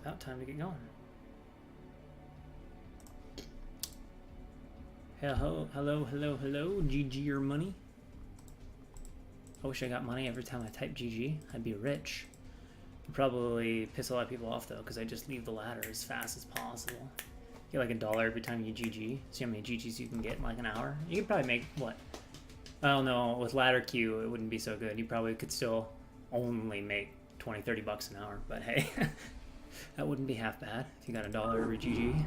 about time to get going. Hello, hello, hello, hello, GG or money. I wish I got money every time I type GG. I'd be rich. I'd probably piss a lot of people off though, because I just leave the ladder as fast as possible. Get like $1 every time you GG. See how many GGs you can get in like an hour? You could probably make, what? I don't know, with ladder queue it wouldn't be so good. You probably could still only make 20, 30 bucks an hour, but hey, that wouldn't be half bad if you got $1 every GG.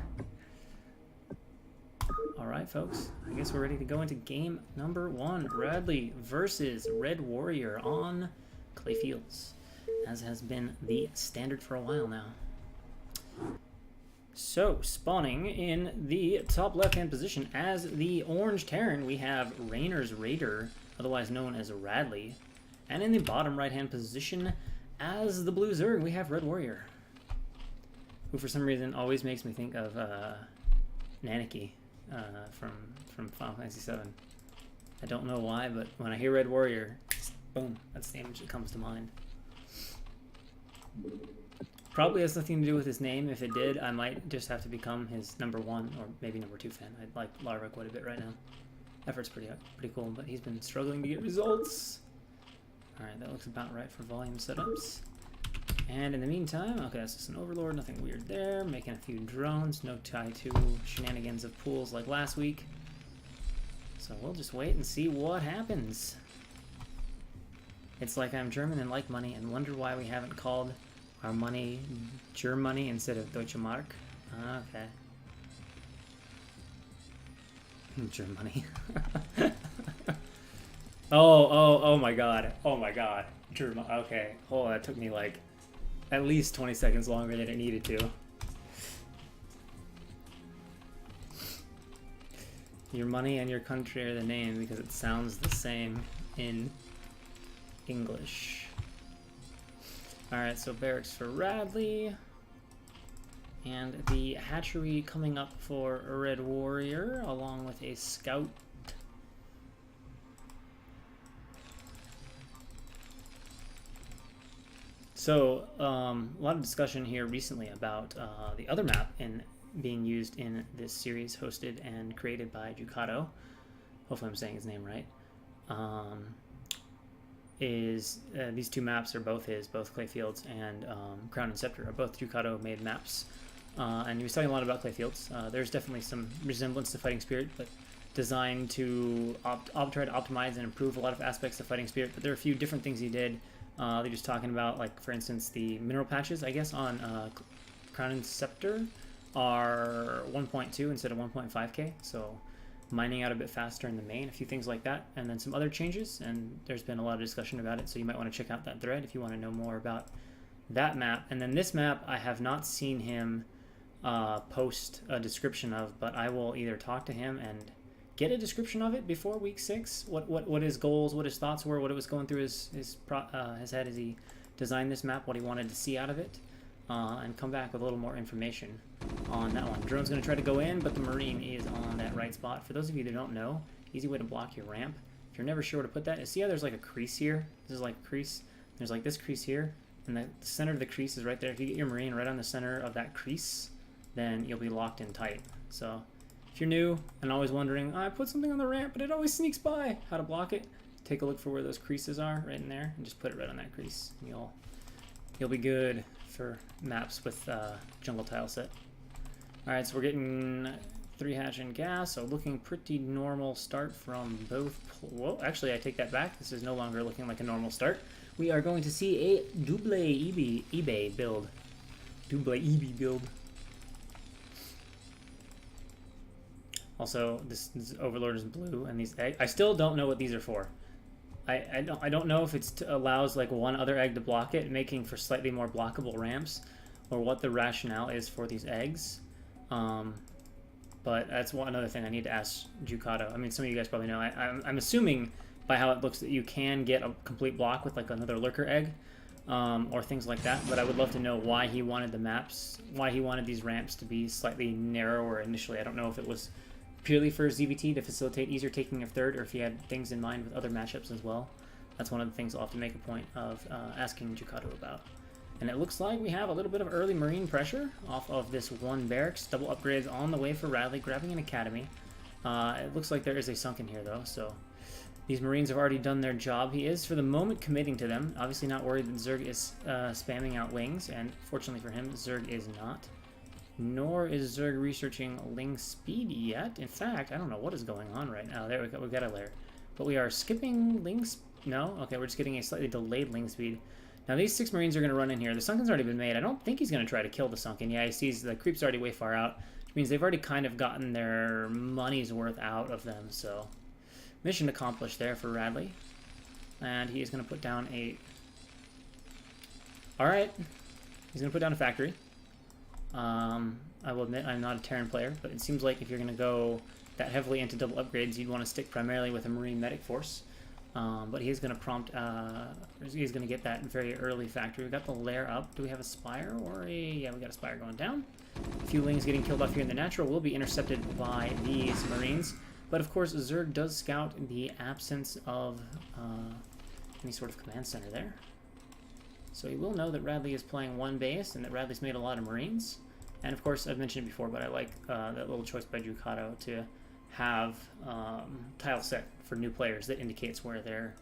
Alright folks, I guess we're ready to go into game number 1. Radley versus RedWarrior on clay fields, as has been the standard for a while now. So, spawning in the top left-hand position as the orange Terran, we have Rainer's Raider, otherwise known as Radley. And in the bottom right-hand position as the blue Zerg, we have RedWarrior, who for some reason always makes me think of Nanaki from Final Fantasy VII. I don't know why, but when I hear RedWarrior, boom, that's the image that comes to mind. Probably has nothing to do with his name. If it did, I might just have to become his #1 or maybe #2 fan. I like Larva quite a bit right now. Effort's pretty cool, but he's been struggling to get results. Alright, that looks about right for volume setups. And in the meantime, okay, that's just an overlord, nothing weird there. Making a few drones, no tie to shenanigans of pools like last week. So we'll just wait and see what happens. It's like I'm German and like money and wonder why we haven't called our money Germany instead of Deutsche Mark. Okay. Germany. Oh my god. Oh my god. German. Okay. Oh, that took me like at least 20 seconds longer than it needed to. Your money and your country are the name because it sounds the same in English. Alright, so barracks for Radley. And the hatchery coming up for RedWarrior, along with a scout. So, a lot of discussion here recently about the other map being used in this series, hosted and created by Jukato. Hopefully I'm saying his name right. These two maps are both his, both Clayfields and Crown and Scepter are both Jukato-made maps. And he was talking a lot about Clayfields. There's definitely some resemblance to Fighting Spirit, but designed to try to optimize and improve a lot of aspects of Fighting Spirit. But there are a few different things he did. They're just talking about, like, for instance, the mineral patches, I guess, on Crown and Scepter are 1.2 instead of 1.5k, so mining out a bit faster in the main, a few things like that, and then some other changes, and there's been a lot of discussion about it, so you might want to check out that thread if you want to know more about that map. And then this map, I have not seen him post a description of, but I will either talk to him and get a description of it before week 6, what his goals, what his thoughts were, what it was going through his head as he designed this map, what he wanted to see out of it, and come back with a little more information on that one. Drone's going to try to go in, but the Marine is on that right spot. For those of you that don't know, easy way to block your ramp, if you're never sure where to put that, is see how there's like a crease here? This is like a crease. There's like this crease here, and the center of the crease is right there. If you get your Marine right on the center of that crease, then you'll be locked in tight. So if you're new and always wondering, I put something on the ramp, but it always sneaks by, how to block it, take a look for where those creases are, right in there, and just put it right on that crease. And you'll be good for maps with jungle tile set. Alright, so we're getting 3 hatch and gas, so looking pretty normal start from both. Well, actually, I take that back. This is no longer looking like a normal start. We are going to see a double eBay build. Double EB build. Also, this Overlord is blue, and these eggs, I still don't know what these are for. I don't know if it allows like one other egg to block it, making for slightly more blockable ramps, or what the rationale is for these eggs. But that's another thing I need to ask Jukato. I mean, some of you guys probably know. I'm assuming by how it looks that you can get a complete block with like another lurker egg, or things like that. But I would love to know why he wanted the maps, why he wanted these ramps to be slightly narrower initially. I don't know if it was purely for ZVT to facilitate easier taking of third, or if he had things in mind with other matchups as well. That's one of the things I'll have to make a point of asking Jukato about. And it looks like we have a little bit of early Marine pressure off of this one barracks. Double upgrades on the way for Radley, grabbing an academy. It looks like there is a sunken here, though, so these Marines have already done their job. He is, for the moment, committing to them. Obviously not worried that Zerg is spamming out Lings, and fortunately for him, Zerg is not. Nor is Zerg researching Ling speed yet. In fact, I don't know what is going on right now. There we go, we got a layer. But we are skipping Ling no? Okay, we're just getting a slightly delayed Ling speed. Now these 6 Marines are going to run in here. The Sunken's already been made. I don't think he's going to try to kill the Sunken. Yeah, he sees the creep's already way far out, which means they've already kind of gotten their money's worth out of them, so mission accomplished there for Radley. And he is going to put down a... Alright. He's going to put down a factory. I will admit I'm not a Terran player, but it seems like if you're going to go that heavily into double upgrades, you'd want to stick primarily with a Marine medic force. But he's going to prompt, he's going to get that very early factory. We've got the lair up. Do we have a spire or a... Yeah, we got a spire going down. A few Lings getting killed off here in the natural will be intercepted by these Marines. But of course, Zerg does scout the absence of any sort of command center there. So he will know that Radley is playing one base and that Radley's made a lot of Marines. And of course, I've mentioned it before, but I like that little choice by Ducato to have tile set for new players that indicates where their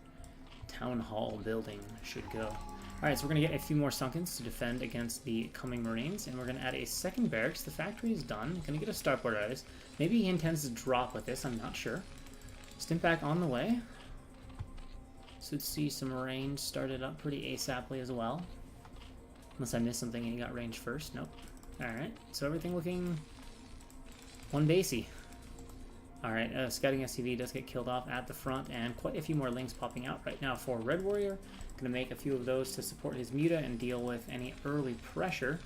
town hall building should go. Alright, so we're going to get a few more Sunkens to defend against the coming Marines, and we're going to add a second barracks. The factory is done. Going to get a starport out of this. Maybe he intends to drop with this, I'm not sure. Stimpak on the way. Should see some range started up pretty ASAPly as well. Unless I missed something and he got range first. Nope. Alright, so everything looking one basey. Alright, scouting SCV does get killed off at the front, and quite a few more Lings popping out right now for RedWarrior. Going to make a few of those to support his Muta and deal with any early pressure.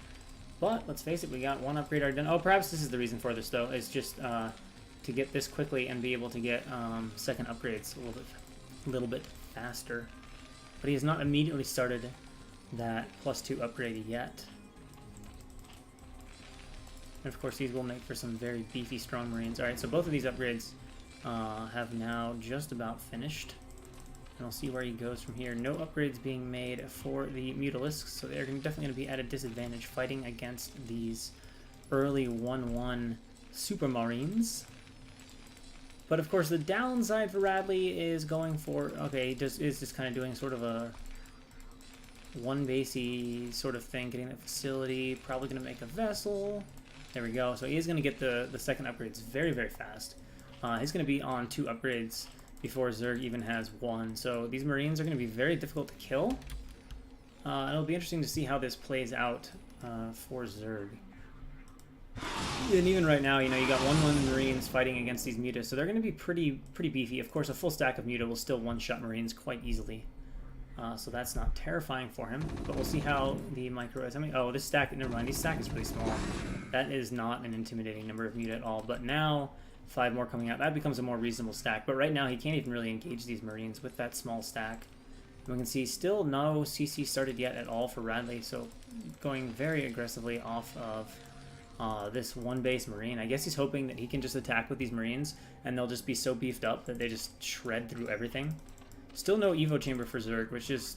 But, let's face it, we got one upgrade already done. Oh, perhaps this is the reason for this, though, is just to get this quickly and be able to get second upgrades a little bit faster. But he has not immediately started that +2 upgrade yet. And of course, these will make for some very beefy, strong Marines. Alright, so both of these upgrades have now just about finished. And we'll see where he goes from here. No upgrades being made for the Mutalisks, so they're definitely going to be at a disadvantage fighting against these early 1-1 Super Marines. But of course, the downside for Radley is going for... Okay, he is just kind of doing sort of a one basey sort of thing, getting that facility, probably going to make a vessel. There we go. So he is going to get the second upgrades very, very fast. He's going to be on 2 upgrades before Zerg even has 1. So these Marines are going to be very difficult to kill. It'll be interesting to see how this plays out for Zerg. And even right now, you know, you got 1-1 Marines fighting against these Mutas, so they're going to be pretty beefy. Of course, a full stack of Muta will still one-shot Marines quite easily. So that's not terrifying for him, but we'll see how the micro is. I mean, oh, this stack, never mind, this stack is really small. That is not an intimidating number of Muta at all, but now 5 more coming out, that becomes a more reasonable stack. But right now, he can't even really engage these Marines with that small stack. And we can see still no CC started yet at all for Radley, so going very aggressively off of this one base Marine. I guess he's hoping that he can just attack with these Marines, and they'll just be so beefed up that they just shred through everything. Still no Evo Chamber for Zerg, which is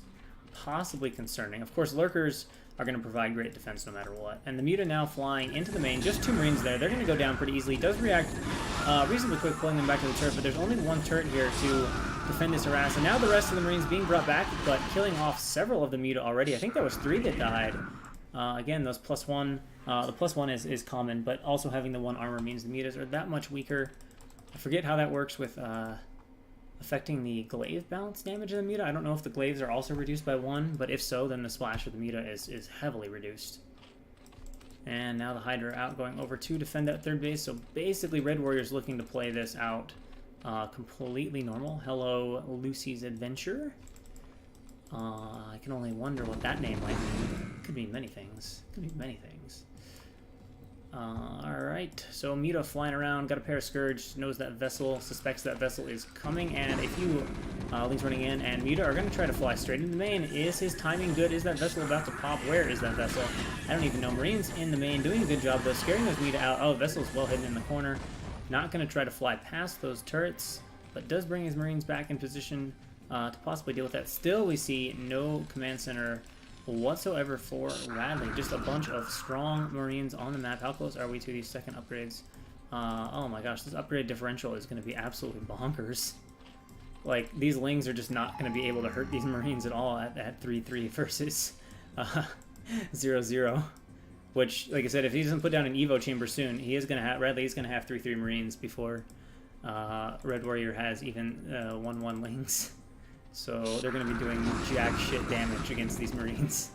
possibly concerning. Of course, Lurkers are going to provide great defense no matter what. And the Muta now flying into the main. Just 2 Marines there. They're going to go down pretty easily. Does react reasonably quick, pulling them back to the turret, but there's only 1 turret here to defend this harass. And now the rest of the Marines being brought back, but killing off several of the Muta already. I think there was 3 that died. Again, those +1. The +1 is common, but also having the 1 armor means the Mutas are that much weaker. I forget how that works with... affecting the glaive balance damage of the Muta. I don't know if the glaives are also reduced by 1, but if so, then the splash of the Muta is heavily reduced. And now the Hydra out going over to defend that 3rd base, so basically RedWarrior's looking to play this out completely normal. Hello, Lucy's Adventure. I can only wonder what that name might mean. Could mean many things. Could mean many things. Alright, so Muta flying around, got a pair of Scourge, knows that vessel, suspects that vessel is coming, and a few Lings running in, and Muta are going to try to fly straight into the main. Is his timing good? Is that vessel about to pop? Where is that vessel? I don't even know. Marines in the main, doing a good job though, scaring those Muta out. Oh, vessel's well hidden in the corner. Not going to try to fly past those turrets, but does bring his Marines back in position to possibly deal with that. Still, we see no command center whatsoever for Radley. Just a bunch of strong Marines on the map. How close are we to these second upgrades? Oh my gosh, this upgrade differential is going to be absolutely bonkers. Like, these Lings are just not going to be able to hurt these Marines at all at 3-3 versus 0-0. Which, like I said, if he doesn't put down an Evo chamber soon, he is going to have, Radley is going to have 3-3 Marines before Red Warrior has even 1-1 Lings. So they're going to be doing jack shit damage against these Marines.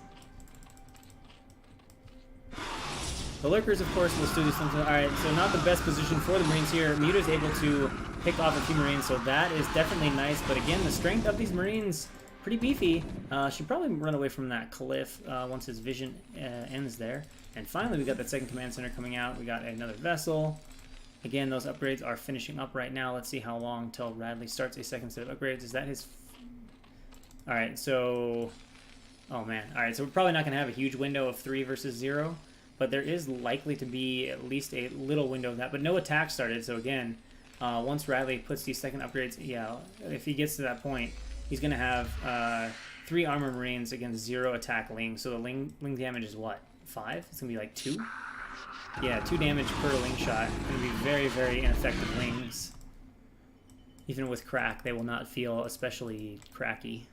The Lurkers, of course, will still do something. Alright, so not the best position for the Marines here. Muta's able to pick off a few Marines, so that is definitely nice. But again, the strength of these Marines, pretty beefy. Should probably run away from that cliff once his vision ends there. And finally, we got that second command center coming out. We got another vessel. Again, those upgrades are finishing up right now. Let's see how long till Radley starts a second set of upgrades. Is that his... Alright, so... Oh man. Alright, so we're probably not going to have a huge window of 3 versus 0. But there is likely to be at least a little window of that. But no attack started, so again, once Radley puts these second upgrades, yeah, if he gets to that point, he's going to have 3 armor Marines against 0 attack Ling. So the Ling damage is what? 5? It's going to be like 2? Yeah, 2 damage per Ling shot. It's going to be very, very ineffective Lings. Even with crack, they will not feel especially cracky.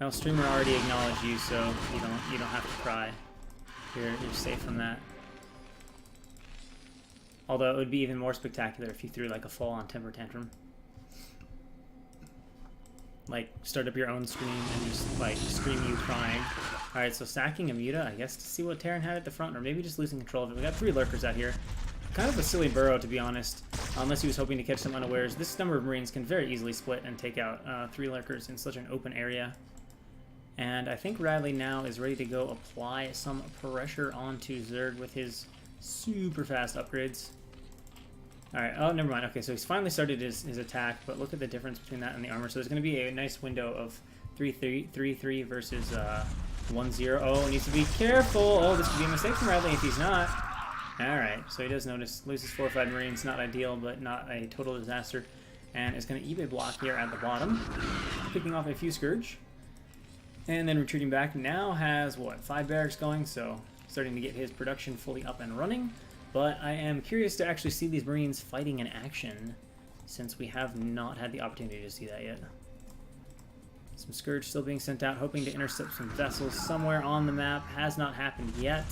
Well, streamer already acknowledged you, so you don't have to cry. You're safe from that. Although it would be even more spectacular if you threw like a full-on temper tantrum. Like start up your own stream and just like scream you crying. All right, so sacking a Muta, I guess, to see what Terran had at the front, or maybe just losing control of it. We got 3 Lurkers out here. Kind of a silly burrow, to be honest, unless he was hoping to catch some unawares. This number of Marines can very easily split and take out 3 Lurkers in such an open area. And I think Radley now is ready to go apply some pressure onto Zerg with his super fast upgrades. Alright, oh, never mind. Okay, so he's finally started his attack, but look at the difference between that and the armor. So there's going to be a nice window of 3-3 versus 1-0. Oh, needs to be careful. Oh, this could be a mistake from Radley if he's not. Alright, so he does notice. Loses 4 or 5 Marines. Not ideal, but not a total disaster. And is going to eBay block here at the bottom. Picking off a few Scourge. And then retreating back. Now has, what, 5 barracks going, so starting to get his production fully up and running. But I am curious to actually see these Marines fighting in action, since we have not had the opportunity to see that yet. Some Scourge still being sent out, hoping to intercept some vessels somewhere on the map. Has not happened yet.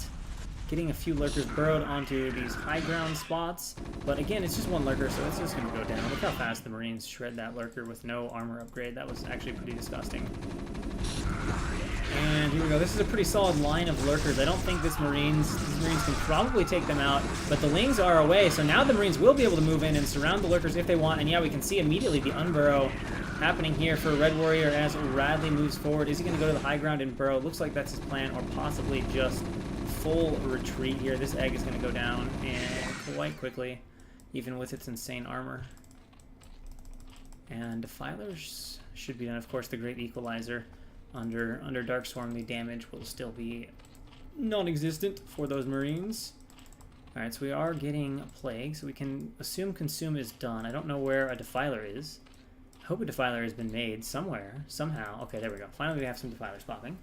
Getting a few Lurkers burrowed onto these high ground spots. But again, it's just 1 Lurker, so it's just going to go down. Look how fast the Marines shred that Lurker with no armor upgrade. That was actually pretty disgusting. And here we go. This is a pretty solid line of Lurkers. I don't think these Marines can probably take them out, but the Lings are away, so now the Marines will be able to move in and surround the Lurkers if they want. And yeah, we can see immediately the unburrow happening here for Red Warrior as Radley moves forward. Is he going to go to the high ground and burrow? Looks like that's his plan, or possibly just full retreat here. This egg is going to go down and quite quickly, even with its insane armor. And Defilers should be done. Of course, the Great Equalizer. Under Darkstorm, the damage will still be non-existent for those Marines. Alright, so we are getting a Plague, so we can assume Consume is done. I don't know where a Defiler is. I hope a Defiler has been made somewhere, somehow. Okay, there we go. Finally, we have some Defilers popping.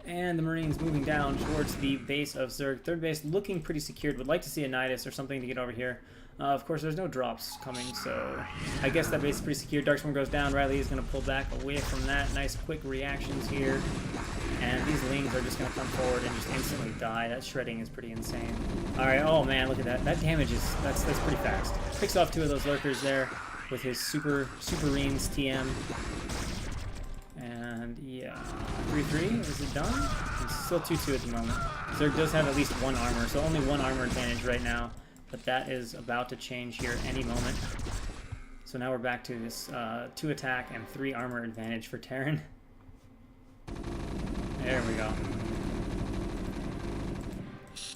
And the Marines moving down towards the base of Zerg. Third base looking pretty secured. Would like to see a Nidus or something to get over here. Of course, there's no drops coming, so I guess that base is pretty secure. Darkstorm goes down. Radley is going to pull back away from that. Nice quick reactions here. And these Lings are just going to come forward and just instantly die. That shredding is pretty insane. Alright, oh man, look at that. That damage is, that's pretty fast. Picks off 2 of those Lurkers there with his Superines TM. And yeah, 3-3, is it done? It's still 2-2 at the moment. Zerg does have at least 1 armor, so only 1 armor advantage right now. But that is about to change here any moment. So now we're back to this 2 attack and 3 armor advantage for Terran. There we go.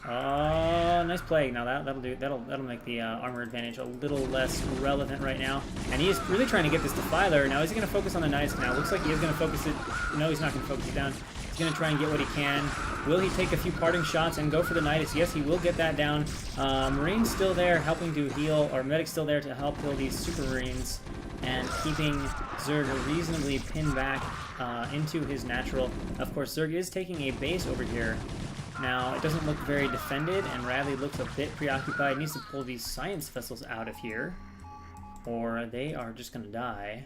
Oh, nice Plague. Now that'll do. That'll make the armor advantage a little less relevant right now. And he is really trying to get this Defiler. Now is he going to focus on the Nidus now? Looks like he is going to focus it. No, he's not going to focus it down. He's going to try and get what he can. Will he take a few parting shots and go for the Nidus? Yes, he will get that down. Marine's still there helping to heal, or Medic's still there to help heal these Super Marines. and keeping Zerg reasonably pinned back into his natural. Of course, Zerg is taking a base over here. Now, it doesn't look very defended, and Radley looks a bit preoccupied. He needs to pull these science vessels out of here, or they are just going to die,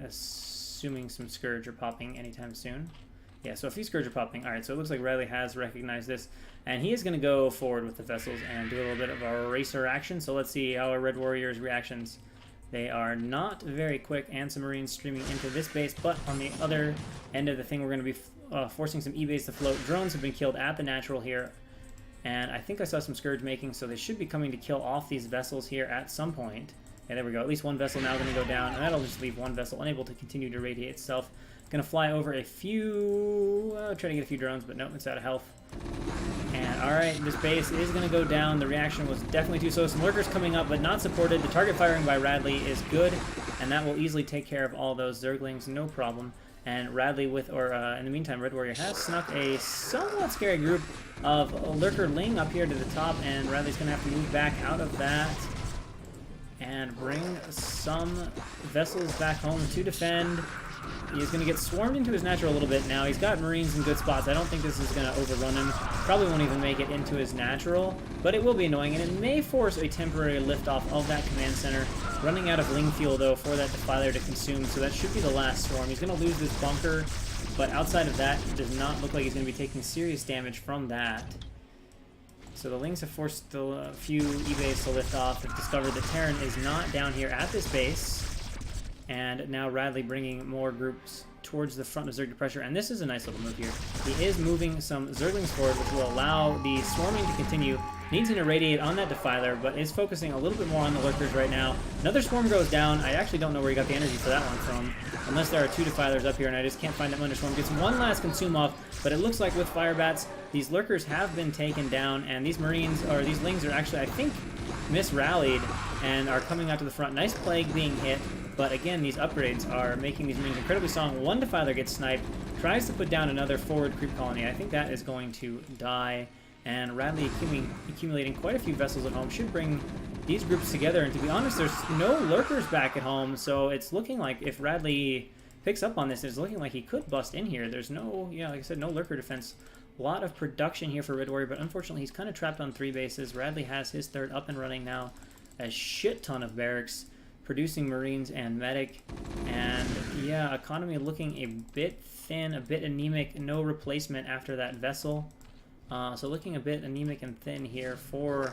assuming some Scourge are popping anytime soon. Yeah, so a few Scourge are popping. Alright, so it looks like Radley has recognized this, and he is going to go forward with the vessels and do a little bit of a racer action. So let's see how our Red Warrior's reactions. They are not very quick, and some Marines streaming into this base, but on the other end of the thing, we're going to be forcing some E-base to float. Drones have been killed at the natural here, and I think I saw some Scourge making, so they should be coming to kill off these vessels here at some point. And there we go. At least one vessel now going to go down, and that'll just leave one vessel unable to continue to radiate itself. Going to fly over a few... try to get a few drones, but nope, it's out of health. And alright, this base is going to go down. The reaction was definitely too slow. Some lurkers coming up, but not supported. The target firing by Radley is good, and that will easily take care of all those Zerglings, no problem. And Radley in the meantime, Red Warrior has snuck a somewhat scary group of Lurkerling up here to the top, and Radley's going to have to move back out of that and bring some vessels back home to defend. He's going to get swarmed into his natural a little bit now. He's got Marines in good spots. I don't think this is going to overrun him. Probably won't even make it into his natural, but it will be annoying, and it may force a temporary liftoff of that command center. Running out of Ling fuel, though, for that Defiler to consume, so that should be the last swarm. He's going to lose this bunker, but outside of that, it does not look like he's going to be taking serious damage from that. So the Lings have forced a few E-base to lift off. They've discovered that Terran is not down here at this base. And now Radley bringing more groups towards the front of Zerg to pressure. And this is a nice little move here. He is moving some Zerglings forward, which will allow the swarming to continue. Needs an irradiate on that Defiler, but is focusing a little bit more on the Lurkers right now. Another swarm goes down. I actually don't know where he got the energy for that one from, unless there are two Defilers up here, and I just can't find that Under Swarm. Gets one last consume off, but it looks like with Firebats, these Lurkers have been taken down, and these Marines, or these Lings are actually, I think, misrallied and are coming out to the front. Nice Plague being hit. But again, these upgrades are making these Marines incredibly strong. One Defiler gets sniped, tries to put down another forward creep colony. I think that is going to die. And Radley accumulating quite a few vessels at home should bring these groups together. And to be honest, there's no Lurkers back at home, so it's looking like if Radley picks up on this, it's looking like he could bust in here. There's no, yeah, like I said, no Lurker defense. A lot of production here for Red Warrior, but unfortunately he's kind of trapped on 3 bases. Radley has his third up and running now. A shit ton of barracks, producing Marines and medic, and yeah, economy looking a bit thin, a bit anemic, no replacement after that vessel. So looking a bit anemic and thin here for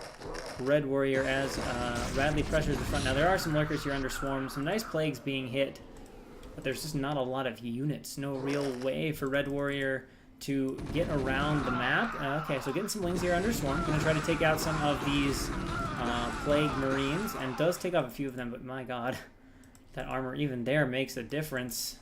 Red Warrior as Radley pressures the front. Now there are some Lurkers here under swarm, some nice plagues being hit, but there's just not a lot of units, no real way for Red Warrior to get around the map. Okay, so getting some Lings here under swarm, gonna try to take out some of these Plague Marines, and does take off a few of them, but my god, that armor even there makes a difference.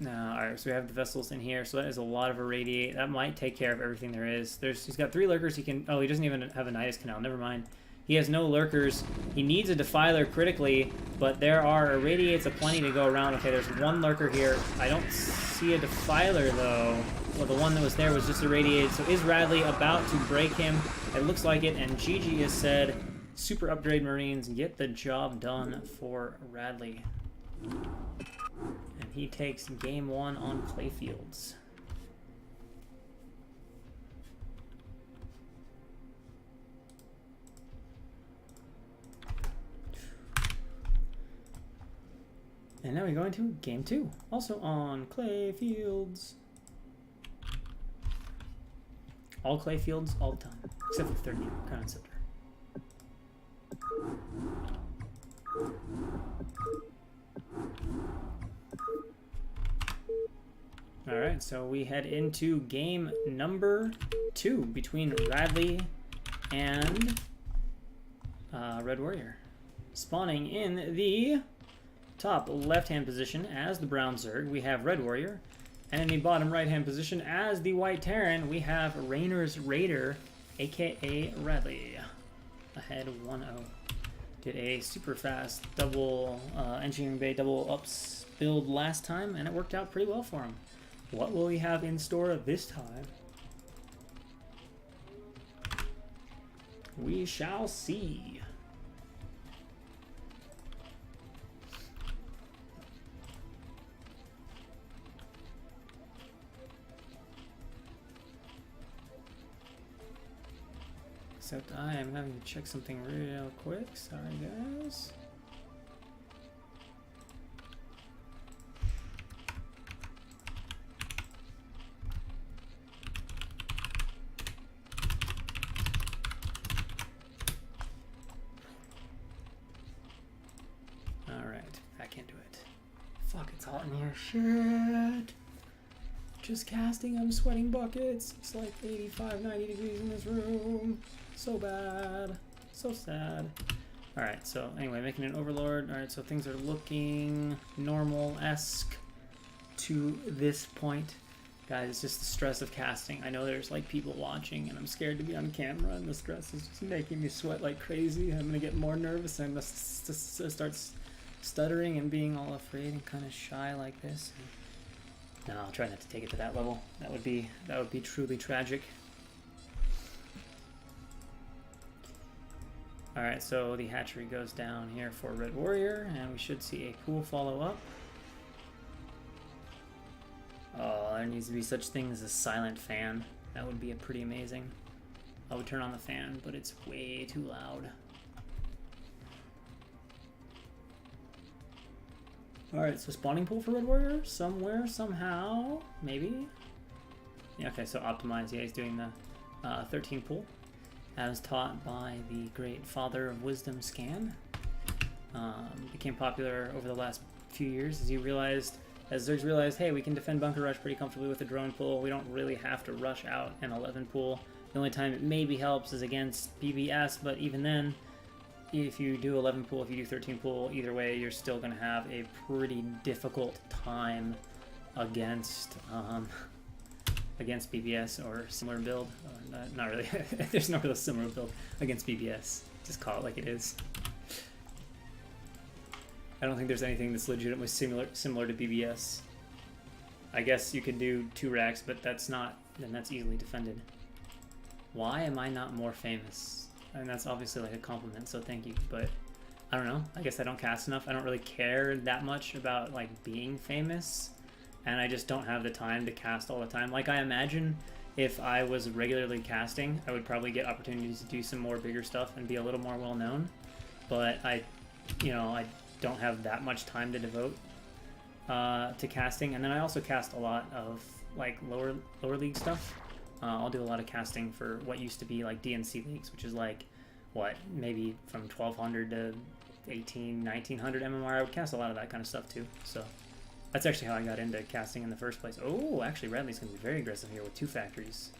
Alright, so we have the vessels in here, so that is a lot of irradiate. That might take care of everything there is. He's got 3 Lurkers. He can... Oh, he doesn't even have a Nidus Canal. Never mind. He has no Lurkers. He needs a Defiler critically, but there are irradiates aplenty to go around. Okay, there's one Lurker here. I don't see a Defiler, though. Well, the one that was there was just irradiated. So is Radley about to break him? It looks like it, and GG has said, super upgrade Marines, get the job done for Radley. And he takes game 1 on Clayfields. And now we go into game 2, also on Clayfields. All Clayfields, all the time, except for the third game, Crown and Scepter. Alright, so we head into game number 2 between Radley and Red Warrior. Spawning in the top left-hand position as the Brown Zerg, we have Red Warrior. And in the bottom right-hand position as the White Terran, we have Rainer's Raider, aka Radley. Ahead 1-0. Did a super fast double engineering bay double ups build last time, and it worked out pretty well for him. What will he have in store this time? We shall see. Except I am having to check something real quick. Sorry, guys. Alright, I can't do it. Fuck, it's hot in here. Shit! Just casting, I'm sweating buckets. It's like 85, 90 degrees in this room. So bad. So sad. Alright, so anyway, making an overlord. Alright, so things are looking normal-esque to this point. Guys, it's just the stress of casting. I know there's like people watching and I'm scared to be on camera and the stress is just making me sweat like crazy. I'm gonna get more nervous and start stuttering and being all afraid and kind of shy like this. No, I'll try not to take it to that level. That would be truly tragic. Alright, so the hatchery goes down here for Red Warrior, and we should see a pool follow up. Oh, there needs to be such thing as a silent fan. That would be pretty amazing. I would turn on the fan, but it's way too loud. Alright, so spawning pool for Red Warrior? Somewhere, somehow, maybe? Yeah, okay, so optimize. Yeah, he's doing the 13 pool, as taught by the great father of wisdom, Scan. Became popular over the last few years as Zergs realized, hey, we can defend Bunker Rush pretty comfortably with a drone pool. We don't really have to rush out an 11 pool. The only time it maybe helps is against BBS, but even then, if you do 11 pool, if you do 13 pool, either way, you're still going to have a pretty difficult time against against BBS or similar build. Not really. There's no real similar build against BBS. Just call it like it is. I don't think there's anything that's legitimately similar to BBS. I guess you could do 2 racks, but that's easily defended. Why am I not more famous? And that's obviously like a compliment, so thank you, but I don't know. I guess I don't cast enough. I don't really care that much about like being famous, and I just don't have the time to cast all the time. Like, I imagine if I was regularly casting, I would probably get opportunities to do some more bigger stuff and be a little more well known, but I don't have that much time to devote to casting. And then I also cast a lot of like lower league stuff. I'll do a lot of casting for what used to be like DNC leagues, which is like, what, maybe from 1200 to 1900 MMR. I would cast a lot of that kind of stuff too. So that's actually how I got into casting in the first place. Oh, actually Radley's going to be very aggressive here with 2 factories.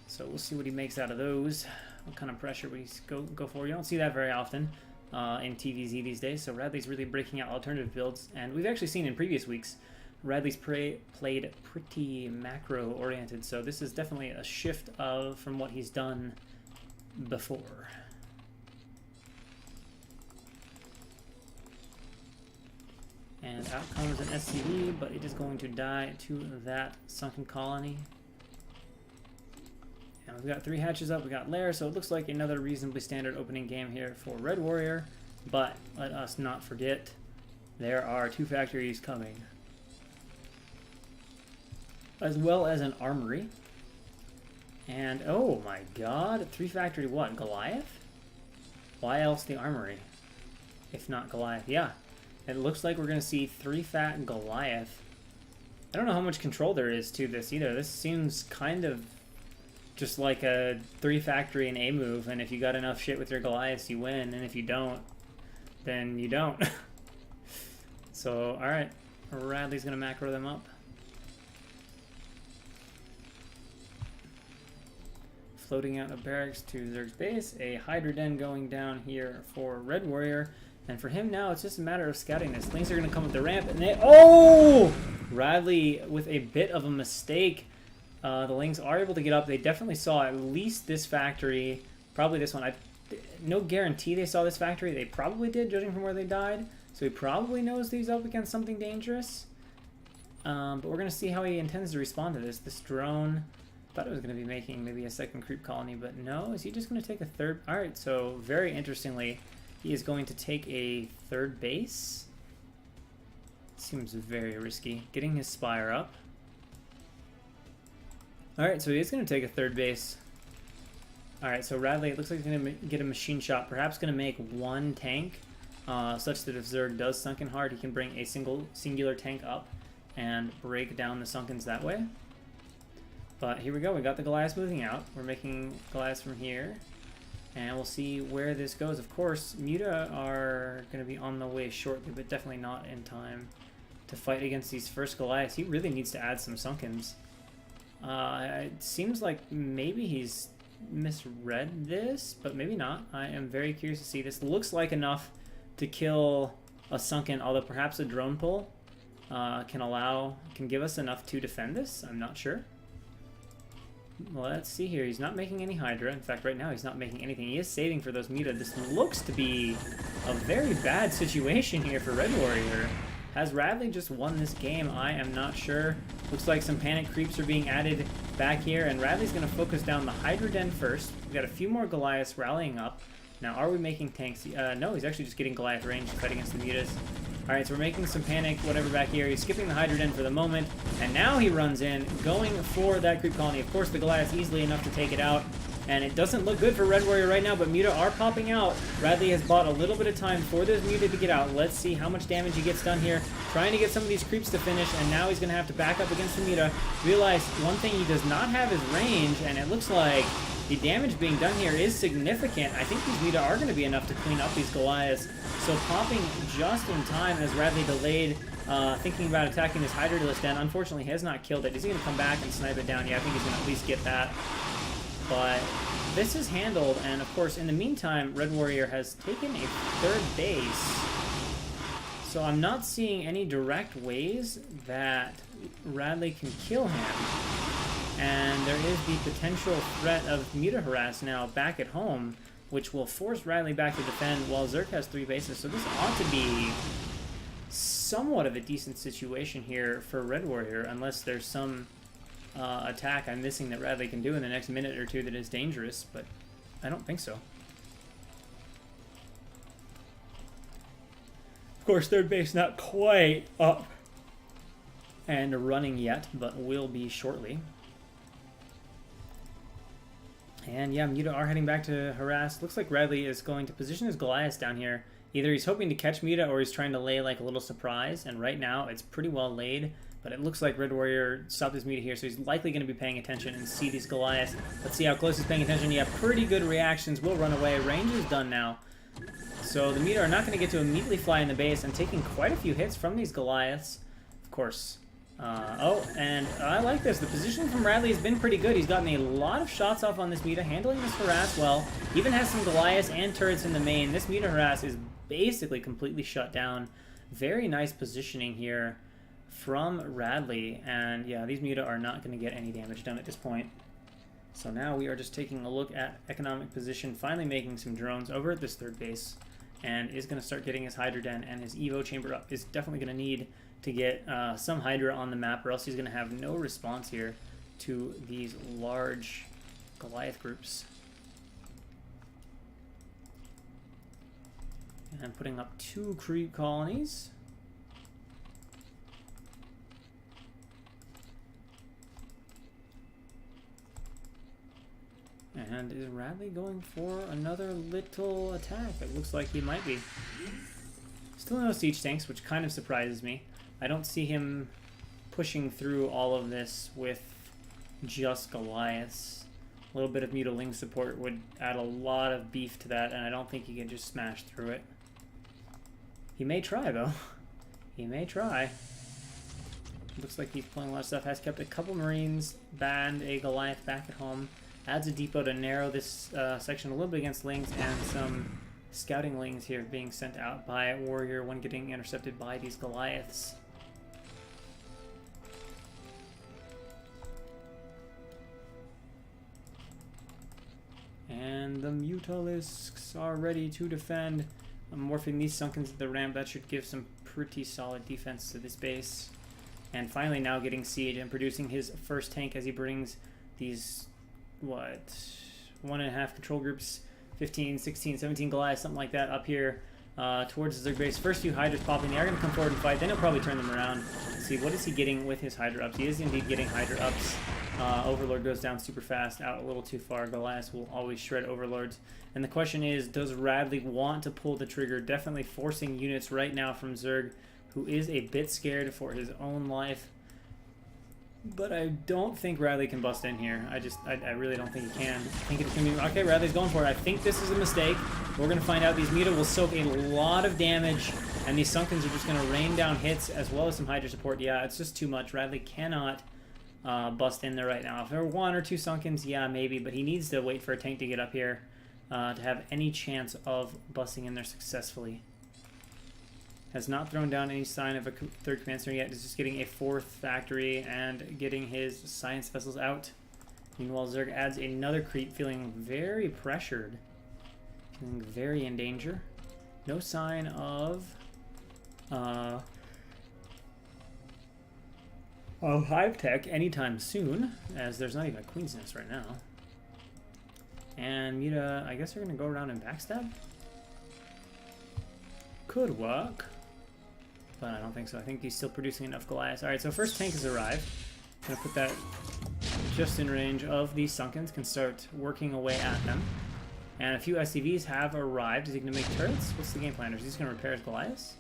So we'll see what he makes out of those. What kind of pressure we go for. You don't see that very often in TVZ these days. So Radley's really breaking out alternative builds. And we've actually seen in previous weeks Radley's played pretty macro-oriented, so this is definitely a shift from what he's done before. And out comes an SCV, but it is going to die to that sunken colony. And we've got 3 hatches up, we got Lair, so it looks like another reasonably standard opening game here for Red Warrior, but let us not forget, there are 2 factories coming, as well as an armory. And oh my god, 3 factory what? Goliath? Why else the armory? If not Goliath, yeah. It looks like we're gonna see 3 fat Goliath. I don't know how much control there is to this either. This seems kind of just like a 3 factory and A move, and if you got enough shit with your Goliaths, you win, and if you don't, then you don't. So, alright. Radley's gonna macro them up. Floating out of barracks to Zerg's base, a Hydra Den going down here for Red Warrior, and for him now it's just a matter of scouting this. Lings are going to come up the ramp, and oh! Radley with a bit of a mistake. The Lings are able to get up. They definitely saw at least this factory, probably this one. No guarantee they saw this factory. They probably did, judging from where they died, so he probably knows that he's up against something dangerous. But we're going to see how he intends to respond to this. This drone, thought it was going to be making maybe a second creep colony, but no. Is he just going to take a third? All right, so very interestingly, he is going to take a 3rd base. Seems very risky. Getting his spire up. All right, so he is going to take a 3rd base. Alright, so Radley, it looks like he's going to get a machine shot. Perhaps going to make one tank, such that if Zerg does Sunken hard, he can bring a singular tank up and break down the Sunkens that way. But here we go. We got the Goliaths moving out. We're making Goliaths from here. And we'll see where this goes. Of course, Muta are going to be on the way shortly, but definitely not in time to fight against these first Goliaths. He really needs to add some Sunkens. It seems like maybe he's misread this, but maybe not. I am very curious to see. This looks like enough to kill a Sunken, although perhaps a drone pull can give us enough to defend this. I'm not sure. Let's see here. He's not making any Hydra. In fact, right now he's not making anything. He is saving for those Muta. This looks to be a very bad situation here for RedWarrior. Has Radley just won this game? I am not sure. Looks like some panic creeps are being added back here, and Radley's going to focus down the Hydra Den first. We've got a few more Goliaths rallying up. Now, are we making tanks? No, he's actually just getting Goliath range to fight against the Mutas. Alright, so we're making some panic, whatever, back here. He's skipping the Hydra Den for the moment, and now he runs in, going for that creep colony. Of course, the Goliath's easily enough to take it out, and it doesn't look good for RedWarrior right now, but Muta are popping out. Radley has bought a little bit of time for this Muta to get out. Let's see how much damage he gets done here, trying to get some of these creeps to finish, and now he's going to have to back up against the Muta. Realize one thing he does not have is range, and it looks like the damage being done here is significant. I think these Muta are going to be enough to clean up these Goliaths. So popping just in time as Radley delayed, thinking about attacking this Hydra Den. Unfortunately, he has not killed it. Is he going to come back and snipe it down? Yeah, I think he's going to at least get that. But this is handled, and of course, in the meantime, RedWarrior has taken a third base. So I'm not seeing any direct ways that Radley can kill him. And there is the potential threat of Muta harass now back at home, which will force Radley back to defend while Zerk has 3 bases. So this ought to be somewhat of a decent situation here for RedWarrior, unless there's some attack I'm missing that Radley can do in the next minute or two that is dangerous, but I don't think so. Of course, third base not quite up and running yet, but will be shortly. And yeah, Muta are heading back to harass. Looks like Radley is going to position his Goliaths down here. Either he's hoping to catch Muta or he's trying to lay like a little surprise. And right now it's pretty well laid. But it looks like RedWarrior stopped his Muta here, so he's likely going to be paying attention and see these Goliaths. Let's see how close he's paying attention. Yeah, pretty good reactions. Will run away. Range is done now. So the Muta are not going to get to immediately fly in the base and taking quite a few hits from these Goliaths. Of course. And I like this. The position from Radley has been pretty good. He's gotten a lot of shots off on this Muta, handling this harass well. Even has some Goliaths and turrets in the main. This Muta harass is basically completely shut down. Very nice positioning here from Radley. And yeah, these Muta are not going to get any damage done at this point. So now we are just taking a look at economic position, finally making some drones over at this third base. And is going to start getting his Hydra Den and his Evo chamber up. Is definitely going to need to get some Hydra on the map, or else he's going to have no response here to these large Goliath groups. And putting up 2 creep colonies. And is Radley going for another little attack? It looks like he might be. Still no siege tanks, which kind of surprises me. I don't see him pushing through all of this with just Goliaths. A little bit of Mutaling support would add a lot of beef to that, and I don't think he can just smash through it. He may try, though. He may try. Looks like he's pulling a lot of stuff. Has kept a couple Marines, banned a Goliath back at home. Adds a depot to narrow this section a little bit against Lings, and some scouting Lings here being sent out by Warrior, one getting intercepted by these Goliaths. And the Mutalisks are ready to defend. I'm morphing these Sunkens at the ramp. That should give some pretty solid defense to this base. And finally now getting siege and producing his first tank as he brings these, what, 1.5 control groups, 15, 16, 17 Goliaths, something like that, up here towards the Zerg base. First few Hydras popping, they are going to come forward and fight. Then he'll probably turn them around. Let's see, what is he getting with his Hydra ups? He is indeed getting Hydra ups. Overlord goes down super fast, out a little too far. Goliath will always shred Overlords. And the question is, does Radley want to pull the trigger? Definitely forcing units right now from Zerg, who is a bit scared for his own life. But I don't think Radley can bust in here. I really don't think he can. I think it's going to be... Okay, Radley's going for it. I think this is a mistake. We're going to find out. These Muta will soak a lot of damage, and these Sunkens are just going to rain down hits, as well as some Hydra support. Yeah, it's just too much. Radley cannot bust in there right now. If there were 1 or 2 Sunkens, yeah, maybe, but he needs to wait for a tank to get up here to have any chance of busting in there successfully. Has not thrown down any sign of a 3rd command center yet. He's just getting a 4th factory and getting his science vessels out. Meanwhile, Zerg adds another creep, feeling very pressured. Feeling very in danger. No sign of hive tech anytime soon, as there's not even a Queen's Nest right now. And Muta, I guess they're going to go around and backstab? Could work. But I don't think so. I think he's still producing enough Goliaths. Alright, so first tank has arrived. Gonna put that just in range of these Sunkens. Can start working away at them. And a few SCVs have arrived. Is he gonna make turrets? What's the game plan? Is he just gonna repair his Goliaths?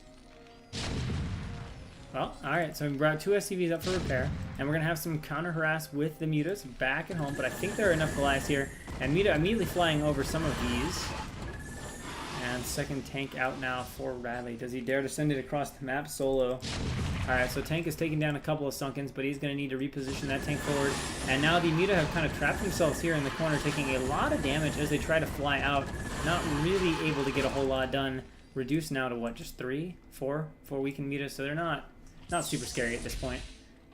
Well, alright, so we brought 2 SCVs up for repair. And we're gonna have some counter-harass with the Mutas back at home. But I think there are enough Goliaths here. And Muta immediately flying over some of these. And second tank out now for Radley. Does he dare to send it across the map solo? Alright, so tank is taking down a couple of Sunkens, but he's going to need to reposition that tank forward. And now the Muta have kind of trapped themselves here in the corner, taking a lot of damage as they try to fly out. Not really able to get a whole lot done. Reduced now to what, just 3? 4 weakened Muta, so they're not super scary at this point.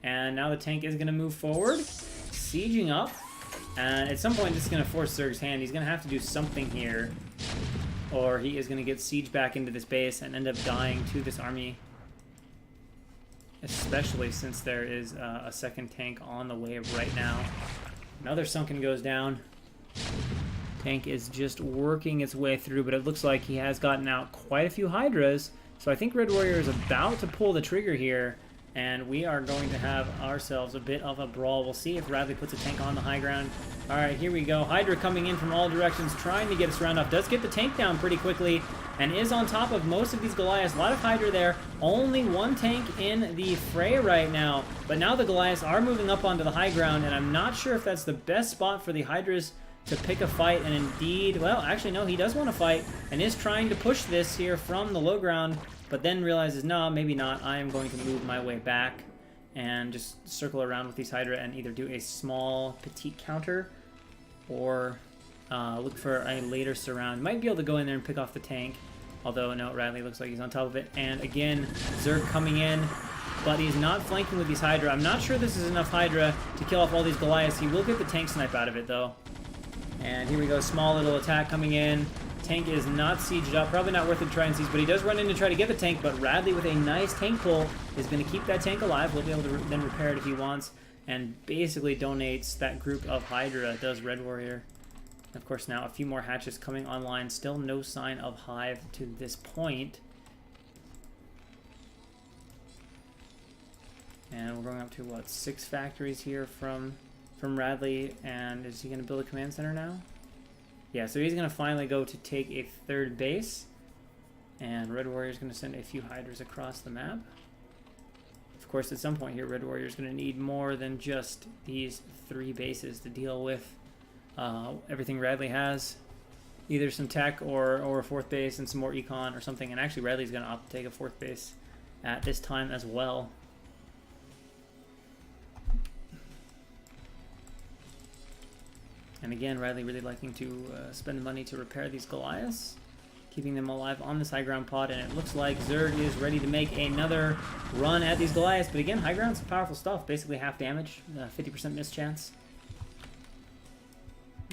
And now the tank is going to move forward, sieging up. And at some point, this is going to force Zerg's hand. He's going to have to do something here, or he is going to get sieged back into this base and end up dying to this army. Especially since there is a second tank on the way right now. Another Sunken goes down. Tank is just working its way through, but it looks like he has gotten out quite a few Hydras. So I think RedWarrior is about to pull the trigger here, and we are going to have ourselves a bit of a brawl. We'll see if Radley puts a tank on the high ground. All right, here we go. Hydra coming in from all directions, trying to get us round off. Does get the tank down pretty quickly, and is on top of most of these Goliaths. A lot of Hydra there. Only 1 tank in the fray right now. But now the Goliaths are moving up onto the high ground, and I'm not sure if that's the best spot for the Hydras to pick a fight. And indeed, well, actually, no, he does want to fight, and is trying to push this here from the low ground, but then realizes, no, maybe not. I am going to move my way back and just circle around with these Hydra and either do a small, petite counter or look for a later surround. Might be able to go in there and pick off the tank. Although, no, Radley looks like he's on top of it. And again, Zerg coming in, but he's not flanking with these Hydra. I'm not sure this is enough Hydra to kill off all these Goliaths. He will get the tank snipe out of it, though. And here we go, small little attack coming in. Tank is not sieged up, probably not worth it to try and siege, but he does run in to try to get the tank, but Radley with a nice tank pull is going to keep that tank alive. We'll be able to then repair it if he wants, and basically donates that group of Hydra, does RedWarrior. Of course, now a few more hatches coming online. Still no sign of Hive to this point. And we're going up to, what, 6 factories here from Radley. And is he going to build a command center now? Yeah, so he's going to finally go to take a 3rd base. And RedWarrior is going to send a few Hydras across the map. Of course, at some point here, RedWarrior is going to need more than just these 3 bases to deal with everything Radley has. Either some tech or a 4th base and some more econ or something. And actually, Radley's going to opt to take a 4th base at this time as well. And again, Radley really liking to spend the money to repair these Goliaths, keeping them alive on this high ground pod, and it looks like Zerg is ready to make another run at these Goliaths. But again, high ground's powerful stuff, basically half damage, 50% miss chance.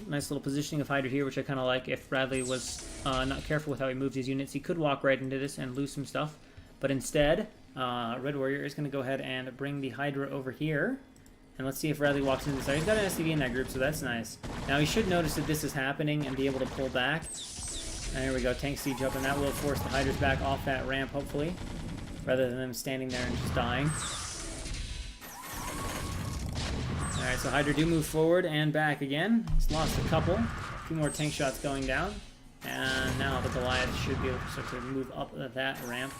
Nice little positioning of Hydra here, which I kind of like. If Radley was not careful with how he moved his units, he could walk right into this and lose some stuff. But instead, RedWarrior is going to go ahead and bring the Hydra over here. And let's see if Radley walks into this. He's got an SCV in that group, so that's nice. Now he should notice that this is happening and be able to pull back. There we go, tank siege up, and that will force the Hydras back off that ramp, hopefully, rather than them standing there and just dying. Alright, so Hydra do move forward and back again. He's lost a couple. A few more tank shots going down. And now the Goliath should be able to start to move up that ramp.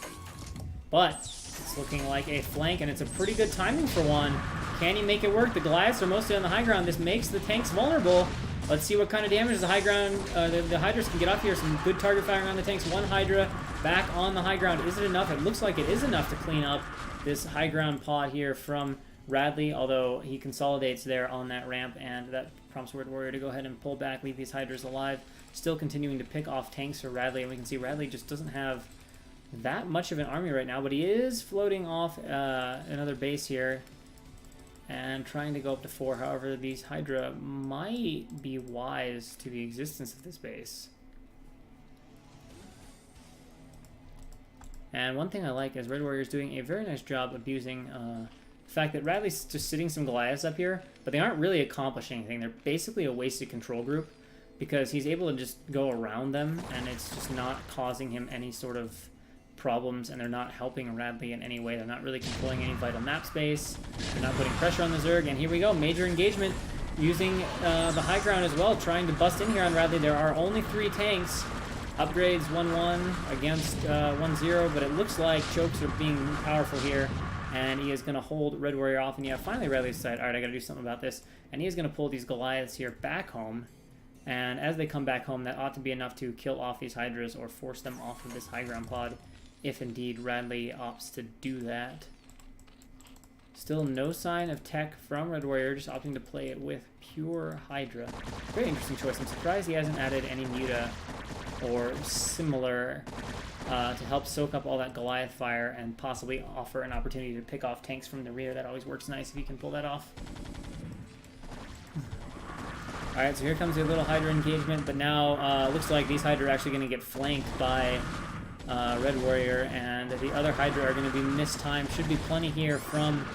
But it's looking like a flank, and it's a pretty good timing for one. Can he make it work? The Goliaths are mostly on the high ground. This makes the tanks vulnerable. Let's see what kind of damage the high ground, the Hydras can get off here. Some good target firing on the tanks. One Hydra back on the high ground. Is it enough? It looks like it is enough to clean up this high ground pod here from Radley, although he consolidates there on that ramp, and that prompts RedWarrior to go ahead and pull back, leave these Hydras alive. Still continuing to pick off tanks for Radley, and we can see Radley just doesn't have that much of an army right now, but he is floating off another base here and trying to go up to 4. However, these Hydra might be wise to the existence of this base. And one thing I like is RedWarrior is doing a very nice job abusing the fact that Radley's just sitting some Goliaths up here, but they aren't really accomplishing anything. They're basically a wasted control group because he's able to just go around them, and it's just not causing him any sort of problems, and they're not helping Radley in any way. They're not really controlling any vital map space. They're not putting pressure on the Zerg, and here we go. Major engagement using the high ground as well, trying to bust in here on Radley. There are only 3 tanks. Upgrades 1-1 against 1-0, but it looks like chokes are being powerful here, and he is going to hold RedWarrior off, and yeah, finally Radley's decided, alright, I got to do something about this, and he is going to pull these Goliaths here back home, and as they come back home, that ought to be enough to kill off these Hydras or force them off of this high ground pod, if indeed Radley opts to do that. Still no sign of tech from RedWarrior, just opting to play it with pure Hydra. Very interesting choice. I'm surprised he hasn't added any Muta or similar to help soak up all that Goliath fire and possibly offer an opportunity to pick off tanks from the rear. That always works nice if you can pull that off. Alright, so here comes a little Hydra engagement, but now looks like these Hydra are actually going to get flanked by RedWarrior, and the other Hydra are going to be mistimed. Should be plenty here from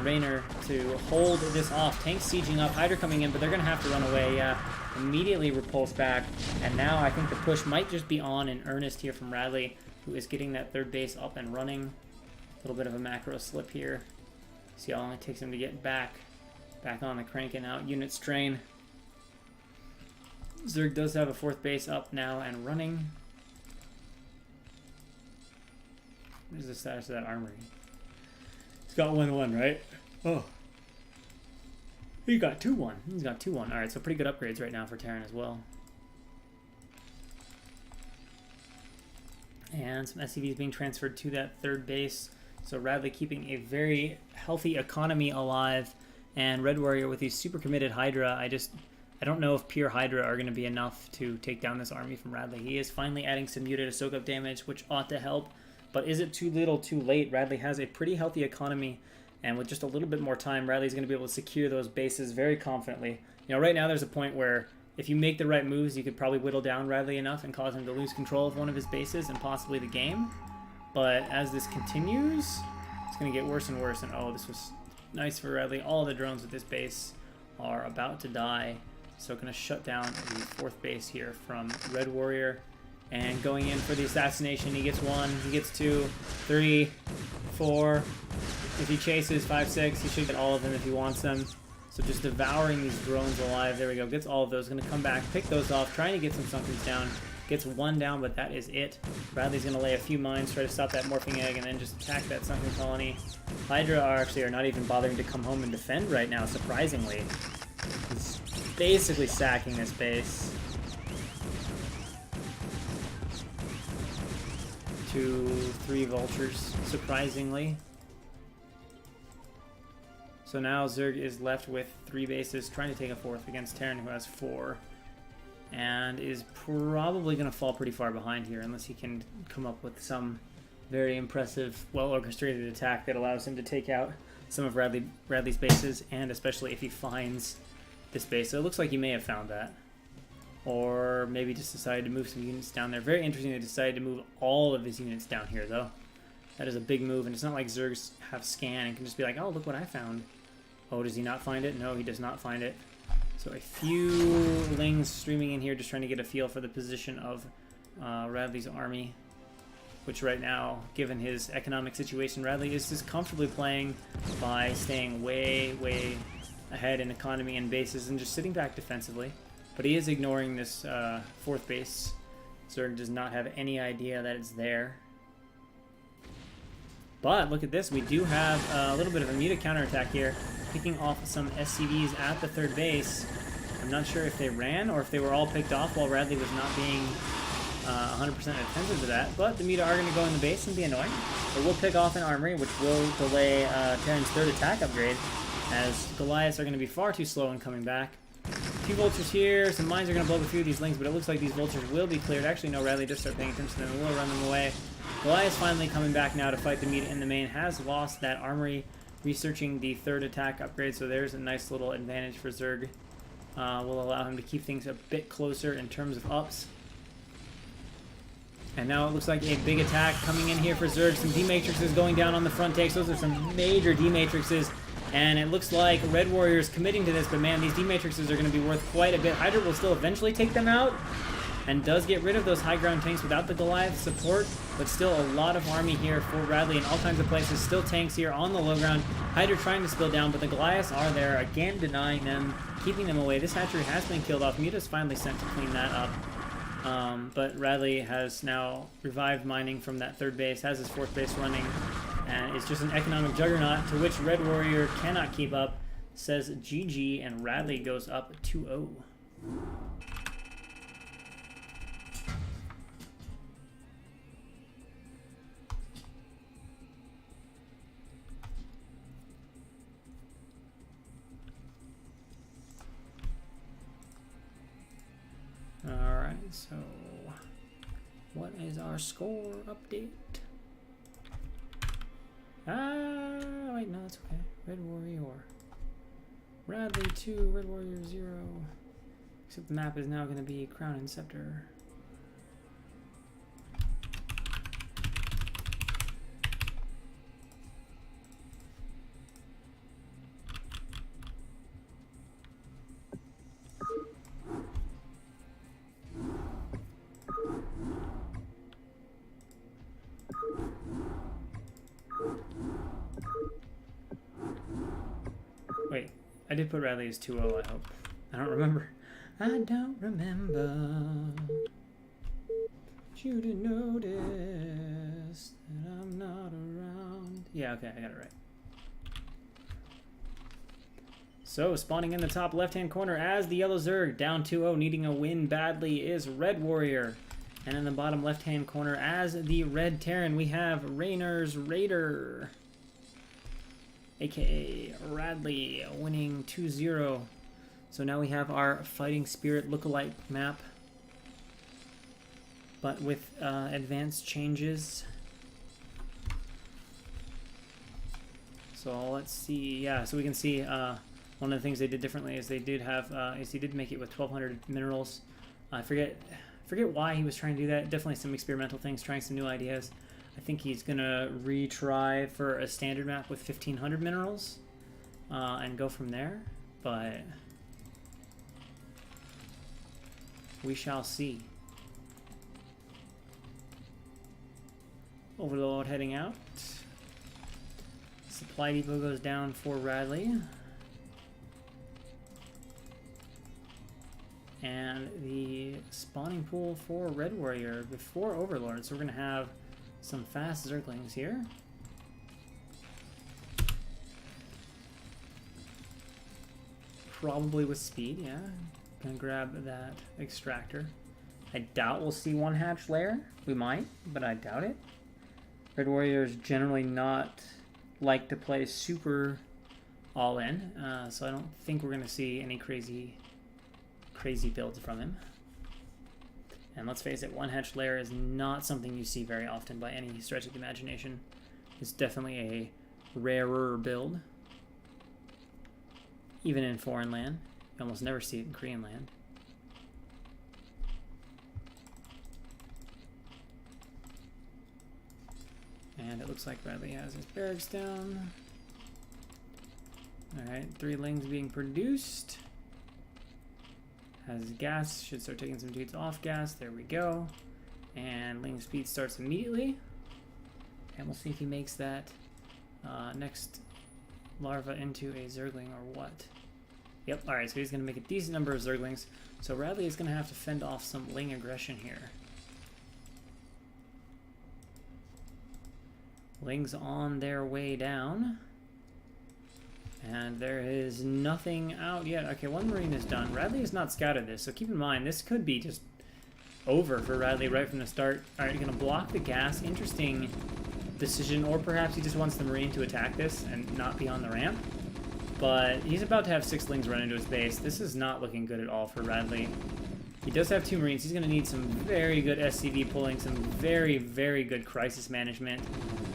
Raynor to hold this off. Tanks sieging up, Hydra coming in, but they're going to have to run away. Immediately repulse back, and now I think the push might just be on in earnest here from Radley, who is getting that third base up and running. A little bit of a macro slip here. See how long it takes him to get back on the cranking out unit strain. Zerg does have a 4th base up now and running. What is the status of that armory? It's got 1-1, right? Oh. He got 2-1. He's got 2-1. Alright, so pretty good upgrades right now for Terran as well. And some SCVs being transferred to that 3rd base. So Radley keeping a very healthy economy alive. And RedWarrior with these super committed Hydra. I don't know if pure Hydra are going to be enough to take down this army from Radley. He is finally adding some Muta to soak up damage, which ought to help. But is it too little, too late? Radley has a pretty healthy economy, and with just a little bit more time, Radley's going to be able to secure those bases very confidently. You know, right now there's a point where if you make the right moves, you could probably whittle down Radley enough and cause him to lose control of one of his bases and possibly the game. But as this continues, it's going to get worse and worse. And oh, this was nice for Radley. All the drones at this base are about to die. So going to shut down the 4th base here from RedWarrior. And going in for the assassination, he gets 1, he gets 2, 3, 4. If he chases 5, 6, he should get all of them if he wants them. So just devouring these drones alive. There we go. Gets all of those. Going to come back, pick those off, trying to get some Sunken's down. Gets 1 down, but that is it. Bradley's going to lay a few mines, try to stop that morphing egg, and then just attack that Sunken colony. Hydra are not even bothering to come home and defend right now, surprisingly. He's basically sacking this base. 2, 3 vultures, surprisingly. So now Zerg is left with 3 bases, trying to take a 4th against Terran, who has 4. And is probably going to fall pretty far behind here, unless he can come up with some very impressive, well-orchestrated attack that allows him to take out some of Radley's bases, and especially if he finds this base. So it looks like he may have found that. Or maybe just decided to move some units down there. Very interesting they decided to move all of his units down here, though. That is a big move, and it's not like Zergs have scan and can just be like, oh, look what I found. Oh, does he not find it? No, he does not find it. So a few Lings streaming in here, just trying to get a feel for the position of Radley's army, which right now, given his economic situation, Radley is just comfortably playing by staying way, way ahead in economy and bases and just sitting back defensively. But he is ignoring this fourth base. Zerg does not have any idea that it's there. But look at this, we do have a little bit of a muted counterattack here, picking off some SCVs at the third base. I'm not sure if they ran or if they were all picked off while Radley was not being 100% attentive to that. But the Muta are going to go in the base and be annoying. But we'll pick off an armory, which will delay Terran's third attack upgrade, as Goliaths are going to be far too slow in coming back. A few vultures here, some mines are going to blow up a few of these Lings, but it looks like these vultures will be cleared. Actually, no, Radley does start paying attention to them and will run them away. Goliath finally coming back now to fight the Muta in the main, has lost that armory, researching the third attack upgrade, so there's a nice little advantage for Zerg. Will allow him to keep things a bit closer in terms of ups. And now it looks like a big attack coming in here for Zerg. Some D-Matrixes going down on the front takes. Those are some major D-Matrixes. And it looks like Red Warrior is committing to this, but man, these D-Matrixes are going to be worth quite a bit. Hydra will still eventually take them out, and does get rid of those high ground tanks without the Goliath support, but still a lot of army here for Radley in all kinds of places. Still tanks here on the low ground. Hydra trying to spill down, but the Goliaths are there, again denying them, keeping them away. This hatchery has been killed off. Muta's finally sent to clean that up. But Radley has now revived mining from that third base, has his fourth base running, and it's just an economic juggernaut to which Red Warrior cannot keep up. Says GG, and Radley goes up 2-0. Alright, so what is our score update? Wait, no, that's okay. Red Warrior. Radley 2, Red Warrior 0. Except the map is now going to be Crown and Scepter. Wait, I did put Radley as 2-0, I hope. I don't remember. I don't remember. But you didn't notice that I'm not around. Yeah, okay, I got it right. So, spawning in the top left-hand corner as the Yellow Zerg, down 2-0, needing a win badly, is Red Warrior. And in the bottom left-hand corner as the Red Terran, we have Rainer's Raider, aka Radley, winning 2-0. So now we have our Fighting Spirit lookalike map, but with advanced changes. So let's see. Yeah, so we can see one of the things they did differently is they did have he did make it with 1,200 minerals. I forget why he was trying to do that. Definitely some experimental things, trying some new ideas. I think he's gonna retry for a standard map with 1,500 minerals and go from there. But we shall see. Overlord heading out. Supply depot goes down for Radley. And the spawning pool for Red Warrior before Overlord. So we're going to have some fast Zerglings here. Probably with speed, yeah. Gonna grab that extractor. I doubt we'll see one hatch layer. We might, but I doubt it. Red Warriors generally not like to play super all in, so I don't think we're gonna see any crazy builds from him. And let's face it, one hatch layer is not something you see very often by any stretch of the imagination. It's definitely a rarer build. Even in foreign land. You almost never see it in Korean land. And it looks like Radley has his barracks down. Alright, 3 Lings being produced. Has gas, should start taking some dudes off gas. There we go. And Ling speed starts immediately. And we'll see if he makes that next larva into a Zergling or what. Yep, alright, so he's going to make a decent number of Zerglings. So Radley is going to have to fend off some Ling aggression here. Ling's on their way down. And there is nothing out yet. Okay, one Marine is done. Radley has not scouted this, so keep in mind, this could be just over for Radley right from the start. Alright, you're going to block the gas. Interesting decision, or perhaps he just wants the Marine to attack this and not be on the ramp. But he's about to have 6 Lings run into his base. This is not looking good at all for Radley. He does have 2 Marines. He's going to need some very good SCV pulling, some very, very good crisis management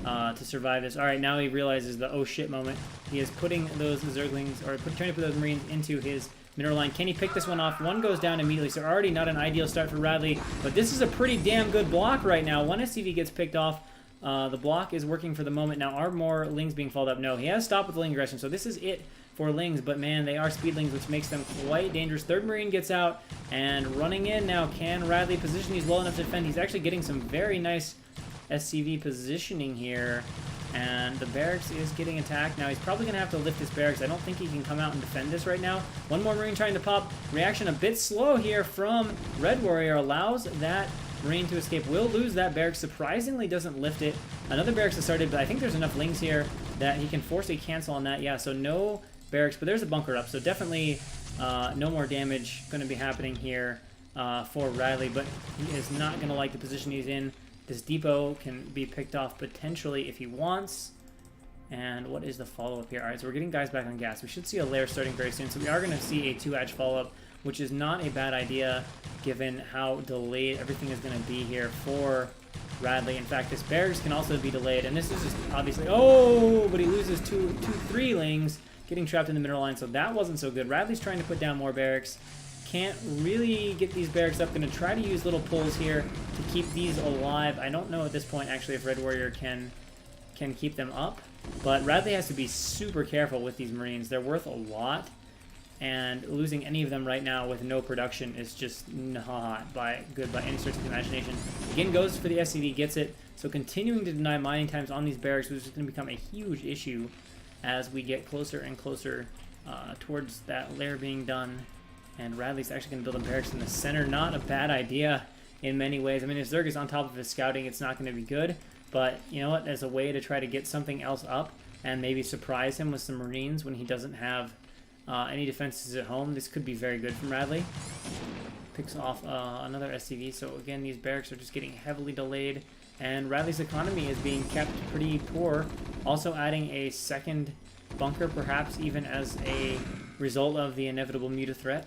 to survive this. Alright, now he realizes the oh shit moment. He is putting those Zerglings, or trying to put those Marines into his mineral line. Can he pick this one off? One goes down immediately, so already not an ideal start for Radley. But this is a pretty damn good block right now. One SCV gets picked off. The block is working for the moment. Now, are more Lings being followed up? No, he has stopped with the Ling aggression, so this is it for Lings, but man, they are Speedlings, which makes them quite dangerous. Third Marine gets out, and running in now. Can Radley position these well enough to defend? He's actually getting some very nice SCV positioning here, and the barracks is getting attacked. Now, he's probably going to have to lift his barracks. I don't think he can come out and defend this right now. One more Marine trying to pop. Reaction a bit slow here from RedWarrior, allows that Marine to escape. Will lose that barracks. Surprisingly doesn't lift it. Another barracks has started, but I think there's enough Lings here that he can force a cancel on that. Yeah, so no barracks, but there's a bunker up, so definitely no more damage going to be happening here for Radley, but he is not going to like the position he's in. This depot can be picked off potentially if he wants. And what is the follow-up here? Alright, so we're getting guys back on gas. We should see a lair starting very soon, so we are going to see a 2-hatch follow-up, which is not a bad idea given how delayed everything is going to be here for Radley. In fact, this barracks can also be delayed, and this is just obviously... Oh, but he loses two 3-lings, getting trapped in the middle line, so that wasn't so good. Radley's trying to put down more barracks. Can't really get these barracks up. Going to try to use little pulls here to keep these alive. I don't know at this point, actually, if RedWarrior can keep them up, but Radley has to be super careful with these Marines. They're worth a lot, and losing any of them right now with no production is just not good by any stretch of the imagination. Again, goes for the SCV, gets it. So continuing to deny mining times on these barracks, which is going to become a huge issue as we get closer and closer towards that lair being done. And Radley's actually going to build a barracks in the center. Not a bad idea in many ways. I mean, if Zerg is on top of his scouting, it's not going to be good. But you know what? As a way to try to get something else up and maybe surprise him with some Marines when he doesn't have any defenses at home, this could be very good from Radley. Picks off another SCV. So again, these barracks are just getting heavily delayed. And Radley's economy is being kept pretty poor. Also adding a second bunker, perhaps even as a result of the inevitable Muta threat.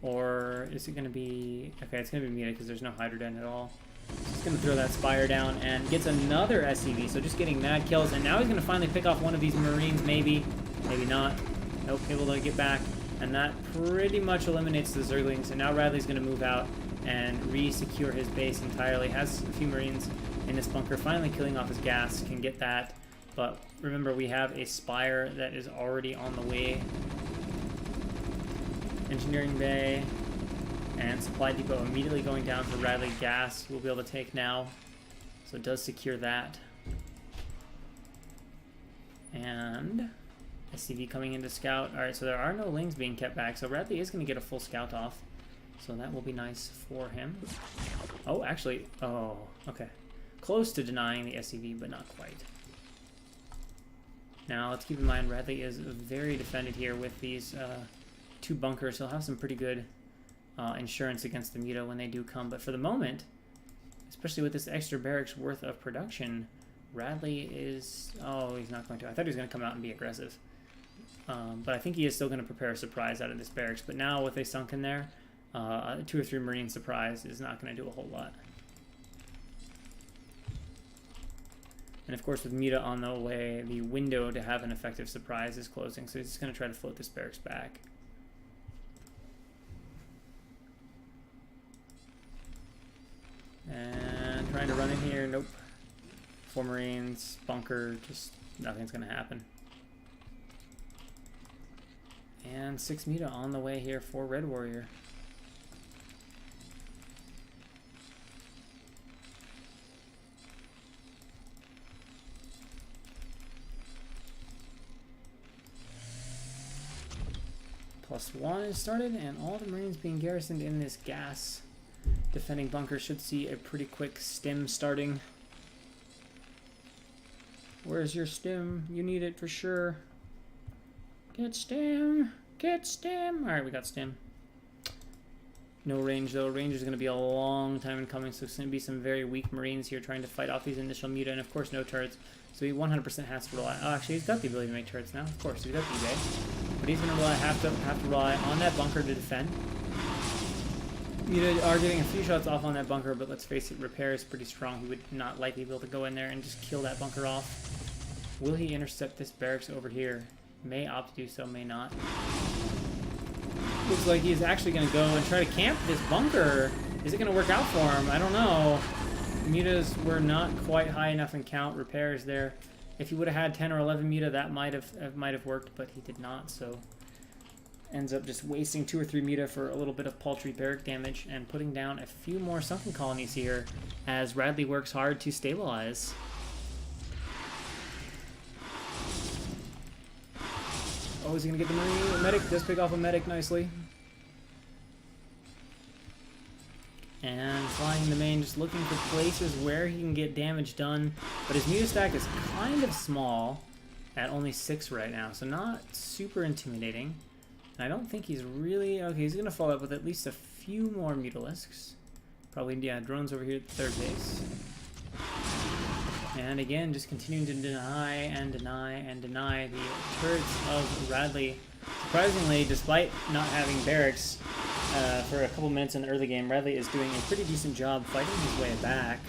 Or is it going to be... Okay, it's going to be Muta because there's no Hydroden at all. He's going to throw that Spire down and gets another SCV, so just getting mad kills. And now he's going to finally pick off one of these Marines, maybe. Maybe not. Nope, able to get back. And that pretty much eliminates the Zerglings. And now Radley's going to move out and re-secure his base entirely. Has a few Marines in this bunker. Finally killing off his gas. Can get that. But remember, we have a Spire that is already on the way. Engineering bay and supply depot immediately going down for Radley. Gas we'll be able to take now, so it does secure that. And SCV coming into scout. Alright, so there are no Lings being kept back, so Radley is going to get a full scout off, so that will be nice for him. Oh, actually, oh, okay. Close to denying the SCV, but not quite. Now, let's keep in mind, Radley is very defended here with these 2 bunkers. He'll have some pretty good insurance against the Muta when they do come. But for the moment, especially with this extra barracks worth of production, Radley is... Oh, he's not going to. I thought he was going to come out and be aggressive. But I think he is still going to prepare a surprise out of this barracks. But now with a sunken there, 2 or 3 Marine surprise is not going to do a whole lot. And of course, with Muta on the way, the window to have an effective surprise is closing. So he's just going to try to float this barracks back. And trying to run in here, nope. 4 Marines, bunker, just nothing's going to happen. And And 6 Muta on the way here for RedWarrior. +1 is started, and all the Marines being garrisoned in this gas defending bunker should see a pretty quick stim starting. Where's your stim? You need it for sure. Get stim! Get stim! Alright, we got stim. No range though. Range is going to be a long time in coming, so it's going to be some very weak Marines here trying to fight off these initial Muta, and of course no turrets. So he 100% has to rely. Oh, actually, he's got the ability to make turrets now. Of course, he's got the eBay. But he's going to have to rely on that bunker to defend. Muta are getting a few shots off on that bunker, but let's face it, Repair is pretty strong. He would not likely be able to go in there and just kill that bunker off. Will he intercept this barracks over here? May opt to do so, may not. Looks like he's actually going to go and try to camp this bunker. Is it going to work out for him? I don't know. Mutas were not quite high enough in count. Repairs there. If he would have had 10 or 11 Muta, that might have worked, but he did not. So ends up just wasting 2 or 3 Muta for a little bit of paltry barrack damage and putting down a few more sunken colonies here as Radley works hard to stabilize. Oh, is he going to get the Marine? Medic does pick off a medic nicely. And flying the main, just looking for places where he can get damage done. But his Muta stack is kind of small at only 6 right now, so not super intimidating. And I don't think he's really... Okay, he's going to follow up with at least a few more Mutalisks. Probably, yeah, drones over here at the 3rd base. And again, just continuing to deny and deny and deny the turrets of Radley. Surprisingly, despite not having barracks for a couple minutes in the early game, Radley is doing a pretty decent job fighting his way back.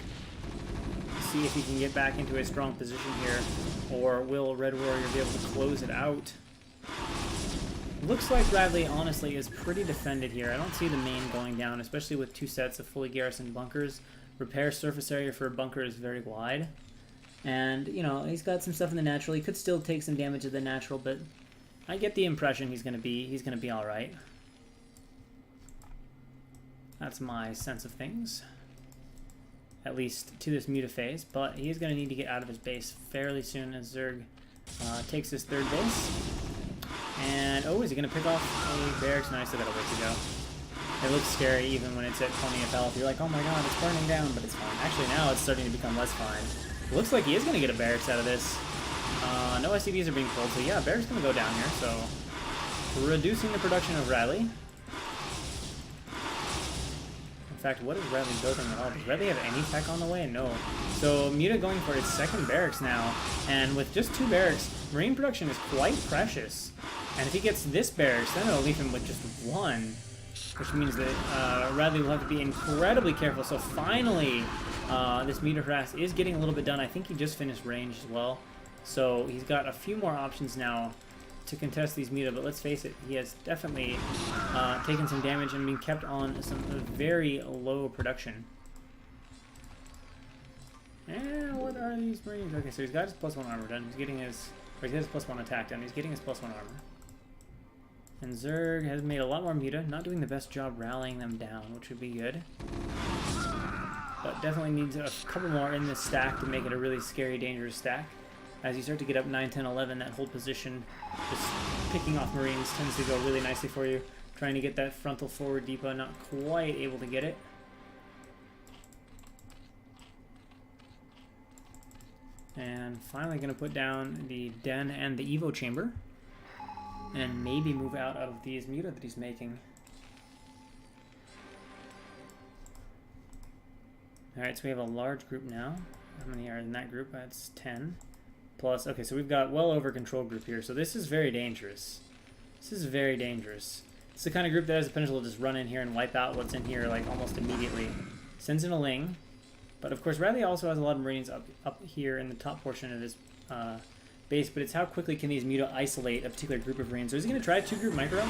See if he can get back into a strong position here, or will RedWarrior be able to close it out? Looks like Radley, honestly, is pretty defended here. I don't see the main going down, especially with 2 sets of fully garrisoned bunkers. Repair surface area for a bunker is very wide. And, you know, he's got some stuff in the natural. He could still take some damage of the natural, but I get the impression he's gonna be all right. That's my sense of things, at least to this Muta phase. But he's gonna need to get out of his base fairly soon as Zerg takes his 3rd base. And oh, is he gonna pick off a barracks? Nice, I got a ways to go. It looks scary even when it's at plenty of health. You're like, oh my god, it's burning down, but it's fine. Actually, now it's starting to become less fine. Looks like he is going to get a barracks out of this. No SCVs are being pulled, so yeah, barracks going to go down here, so reducing the production of Radley. In fact, what is Radley building at all? Does Radley have any tech on the way? No. So Muta going for his 2nd barracks now, and with just 2 barracks, Marine production is quite precious. And if he gets this barracks, then it'll leave him with just 1. Which means that Radley will have to be incredibly careful. So finally, this Muta harass is getting a little bit done. I think he just finished range as well. So he's got a few more options now to contest these Muta. But let's face it, he has definitely taken some damage and been kept on some very low production. And what are these Marines? Okay, so he's got his +1 armor done. He's getting his... Or he's got his +1 attack done. He's getting his +1 armor. And Zerg has made a lot more Muta, not doing the best job rallying them down, which would be good. But definitely needs a couple more in this stack to make it a really scary, dangerous stack. As you start to get up 9, 10, 11, that whole position, just picking off Marines tends to go really nicely for you. Trying to get that frontal forward depot, not quite able to get it. And finally going to put down the Den and the Evo Chamber. And maybe move out of these Muta that he's making. Alright, so we have a large group now. How many are in that group? That's 10. Plus, okay, so we've got well over control group here. So this is very dangerous. This is very dangerous. It's the kind of group that has the potential to just run in here and wipe out what's in here like almost immediately. Sends in a Ling. But of course, Radley also has a lot of Marines up here in the top portion of his base, but it's how quickly can these Muta isolate a particular group of Marines. So is he going to try 2-group micro?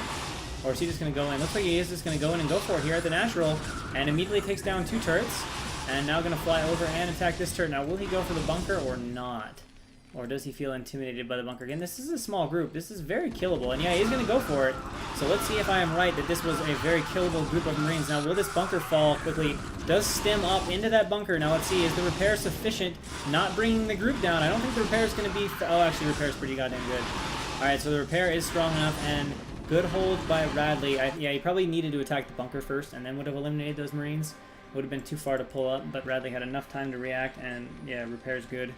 Or is he just going to go in? Looks like he is just going to go in and go for it here at the natural, and immediately takes down 2 turrets, and now going to fly over and attack this turret. Now, will he go for the bunker or not? Or does he feel intimidated by the bunker? Again, this is a small group. This is very killable. And yeah, he's going to go for it. So let's see if I am right that this was a very killable group of Marines. Now, will this bunker fall quickly? Does stem up into that bunker. Now, let's see. Is the repair sufficient? Not bringing the group down. I don't think the repair is going to be... Oh, actually, the repair is pretty goddamn good. All right, so the repair is strong enough. And good hold by Radley. Yeah, he probably needed to attack the bunker first and then would have eliminated those Marines. Would have been too far to pull up, but Radley had enough time to react. And yeah, repair is good.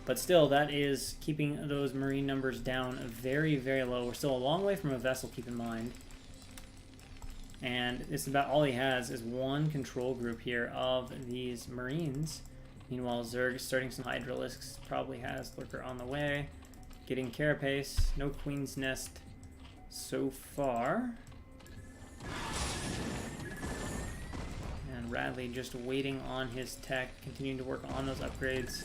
But still, that is keeping those Marine numbers down very, very low. We're still a long way from a vessel, keep in mind. And it's about all he has is one control group here of these Marines. Meanwhile, Zerg starting some Hydralisks, probably has Lurker on the way. Getting Carapace, no Queen's Nest so far. And Radley just waiting on his tech, continuing to work on those upgrades.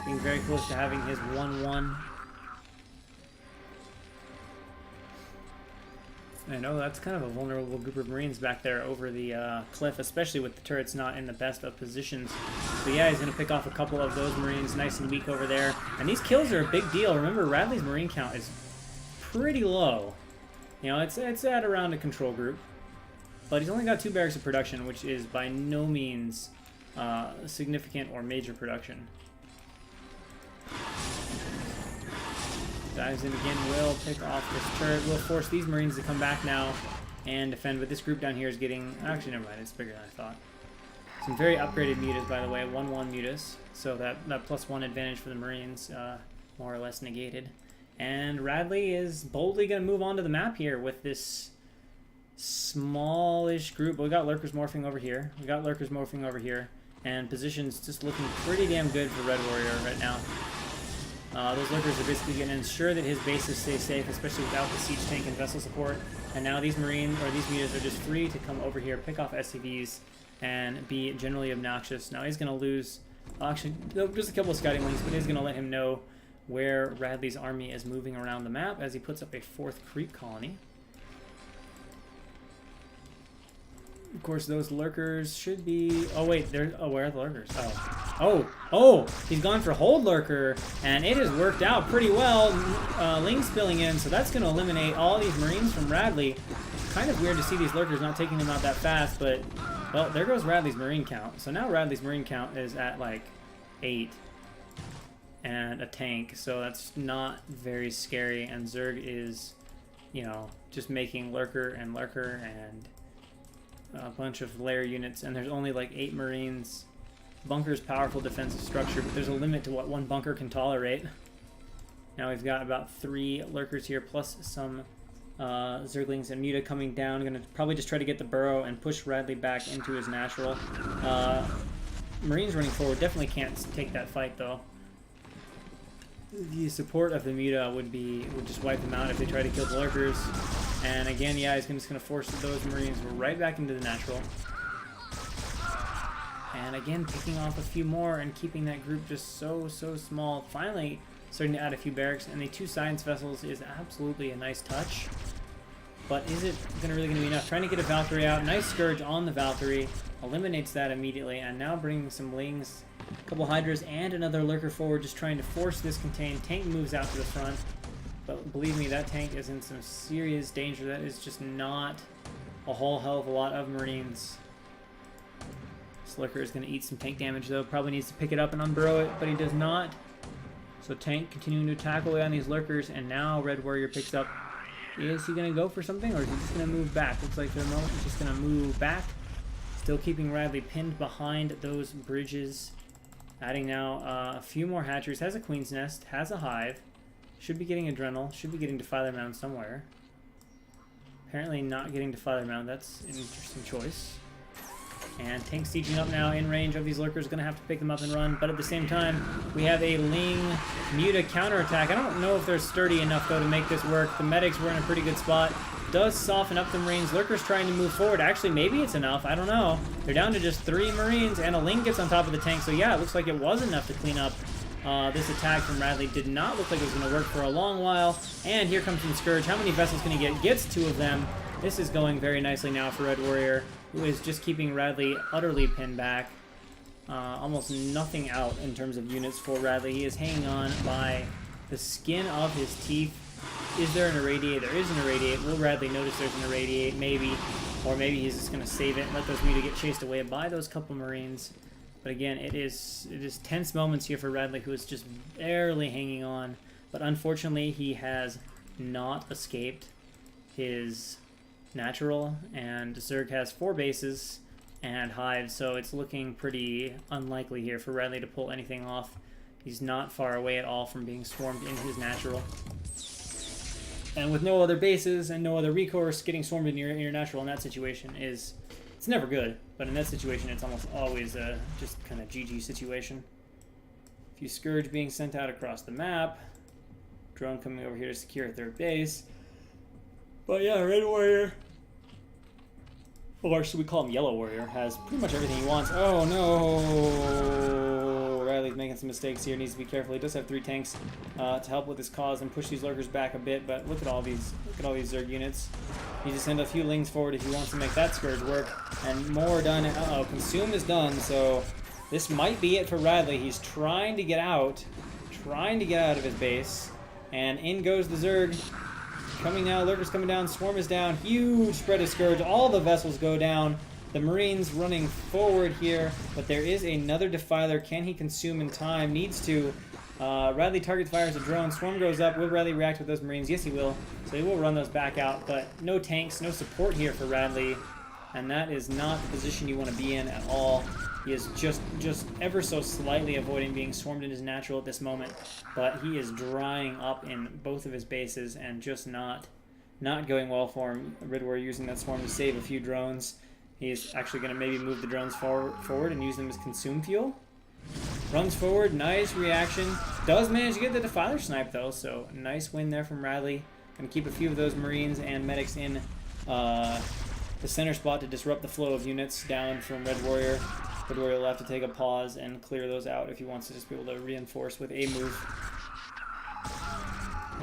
Being very close to having his 1-1. I know that's kind of a vulnerable group of Marines back there over the cliff, especially with the turrets not in the best of positions. So yeah, he's going to pick off a couple of those Marines nice and weak over there. And these kills are a big deal. Remember, Radley's Marine count is pretty low. You know, it's at around a control group. But he's only got 2 barracks of production, which is by no means significant or major production. Dives in again, will pick off this turret, will force these Marines to come back now and defend, but this group down here is getting... Actually, never mind, it's bigger than I thought. Some very upgraded mutas, by the way, 1-1 mutas, so that +1 advantage for the Marines, more or less negated. And Radley is boldly going to move on to the map here with this smallish group. We got Lurkers morphing over here, and positions just looking pretty damn good for RedWarrior right now. Those Lurkers are basically going to ensure that his bases stay safe, especially without the siege tank and vessel support. And now these Marines, or these mutas, are just free to come over here, pick off SCVs, and be generally obnoxious. Now he's going to lose... Actually, just a couple of scouting wings, but he's going to let him know where Radley's army is moving around the map as he puts up a 4th creep colony. Of course, those Lurkers should be... Oh, wait, they're... Oh, where are the Lurkers? Oh, he's gone for Hold Lurker, and it has worked out pretty well. Ling spilling in, so that's going to eliminate all these Marines from Radley. Kind of weird to see these Lurkers not taking them out that fast, but... Well, there goes Radley's Marine count. So now Radley's Marine count is at, like, 8. And a tank, so that's not very scary. And Zerg is, you know, just making Lurker and a bunch of layer units, and there's only like 8 Marines. Bunker's powerful defensive structure, but there's a limit to what one bunker can tolerate. Now we've got about 3 Lurkers here, plus some Zerglings and Muta coming down. I'm going to probably just try to get the burrow and push Radley back into his natural. Marines running forward definitely can't take that fight, though. The support of the Muta would just wipe them out if they try to kill the Lurkers. And again, yeah, he's just going to force those Marines right back into the natural. And again, picking off a few more and keeping that group just so small. Finally, starting to add a few barracks. And the 2 science vessels is absolutely a nice touch. But is it really going to be enough? Trying to get a Valkyrie out. Nice Scourge on the Valkyrie. Eliminates that immediately. And now bringing some Lings, a couple Hydras, and another Lurker forward. Just trying to force this contain. Tank moves out to the front. But believe me, that tank is in some serious danger. That is just not a whole hell of a lot of Marines. This Lurker is going to eat some tank damage, though. Probably needs to pick it up and unburrow it, but he does not. So tank continuing to attack away on these Lurkers, and now RedWarrior picks up. Is he going to go for something, or is he just going to move back? Looks like for the moment he's just going to move back. Still keeping Radley pinned behind those bridges. Adding now a few more hatcheries. Has a Queen's Nest, has a Hive. Should be getting Adrenal, should be getting Defiler Mound somewhere. Apparently not getting Defiler Mound, that's an interesting choice. And tank sieging up now in range of these Lurkers, gonna have to pick them up and run, but at the same time, we have a Ling Muta counterattack. I don't know if they're sturdy enough though to make this work. The medics were in a pretty good spot. Does soften up the Marines. Lurkers trying to move forward. Actually, maybe it's enough. I don't know. They're down to just 3 Marines, and a Ling gets on top of the tank, so yeah, it looks like it was enough to clean up. This attack from Radley did not look like it was going to work for a long while. And here comes some Scourge. How many vessels can he get? Gets 2 of them. This is going very nicely now for RedWarrior, who is just keeping Radley utterly pinned back. almost nothing out in terms of units for Radley. He is hanging on by the skin of his teeth. Is there an irradiate? There is an irradiate. Will Radley notice there's an irradiate? Maybe. Or maybe he's just going to save it and let those Muta get chased away by those couple Marines. But again, it is tense moments here for Radley, who is just barely hanging on. But unfortunately, he has not escaped his natural, and Zerg has 4 bases and hives, so it's looking pretty unlikely here for Radley to pull anything off. He's not far away at all from being swarmed in his natural. And with no other bases and no other recourse, getting swarmed in your natural in that situation is, it's never good, but in that situation it's almost always a just kind of GG situation. A few Scourge being sent out across the map. Drone coming over here to secure a 3rd base. But yeah, Red Warrior, or should we call him Yellow Warrior, has pretty much everything he wants. Oh no! Radley's making some mistakes here, needs to be careful. He does have 3 tanks to help with his cause and push these lurkers back a bit, but look at all these Zerg units. He needs to send a few lings forward if he wants to make that Scourge work. And more done. Uh-oh, Consume is done, so this might be it for Radley. He's trying to get out of his base, and in goes the Zerg. Coming now, Lurker's coming down, Swarm is down, huge spread of Scourge, all the vessels go down. The Marines running forward here, but there is another Defiler. Can he consume in time? Needs to. Radley targets, fires a drone, Swarm goes up. Will Radley react with those Marines? Yes, he will. So he will run those back out, but no tanks, no support here for Radley, and that is not the position you want to be in at all. He is just ever so slightly avoiding being swarmed in his natural at this moment, but he is drying up in both of his bases and just not going well for him. RedWarrior using that swarm to save a few drones. He's actually going to maybe move the drones forward and use them as consume fuel. Runs forward, nice reaction. Does manage to get the Defiler snipe though, so nice win there from Radley. Going to keep a few of those Marines and medics in the center spot to disrupt the flow of units down from RedWarrior. RedWarrior will have to take a pause and clear those out if he wants to just be able to reinforce with a move.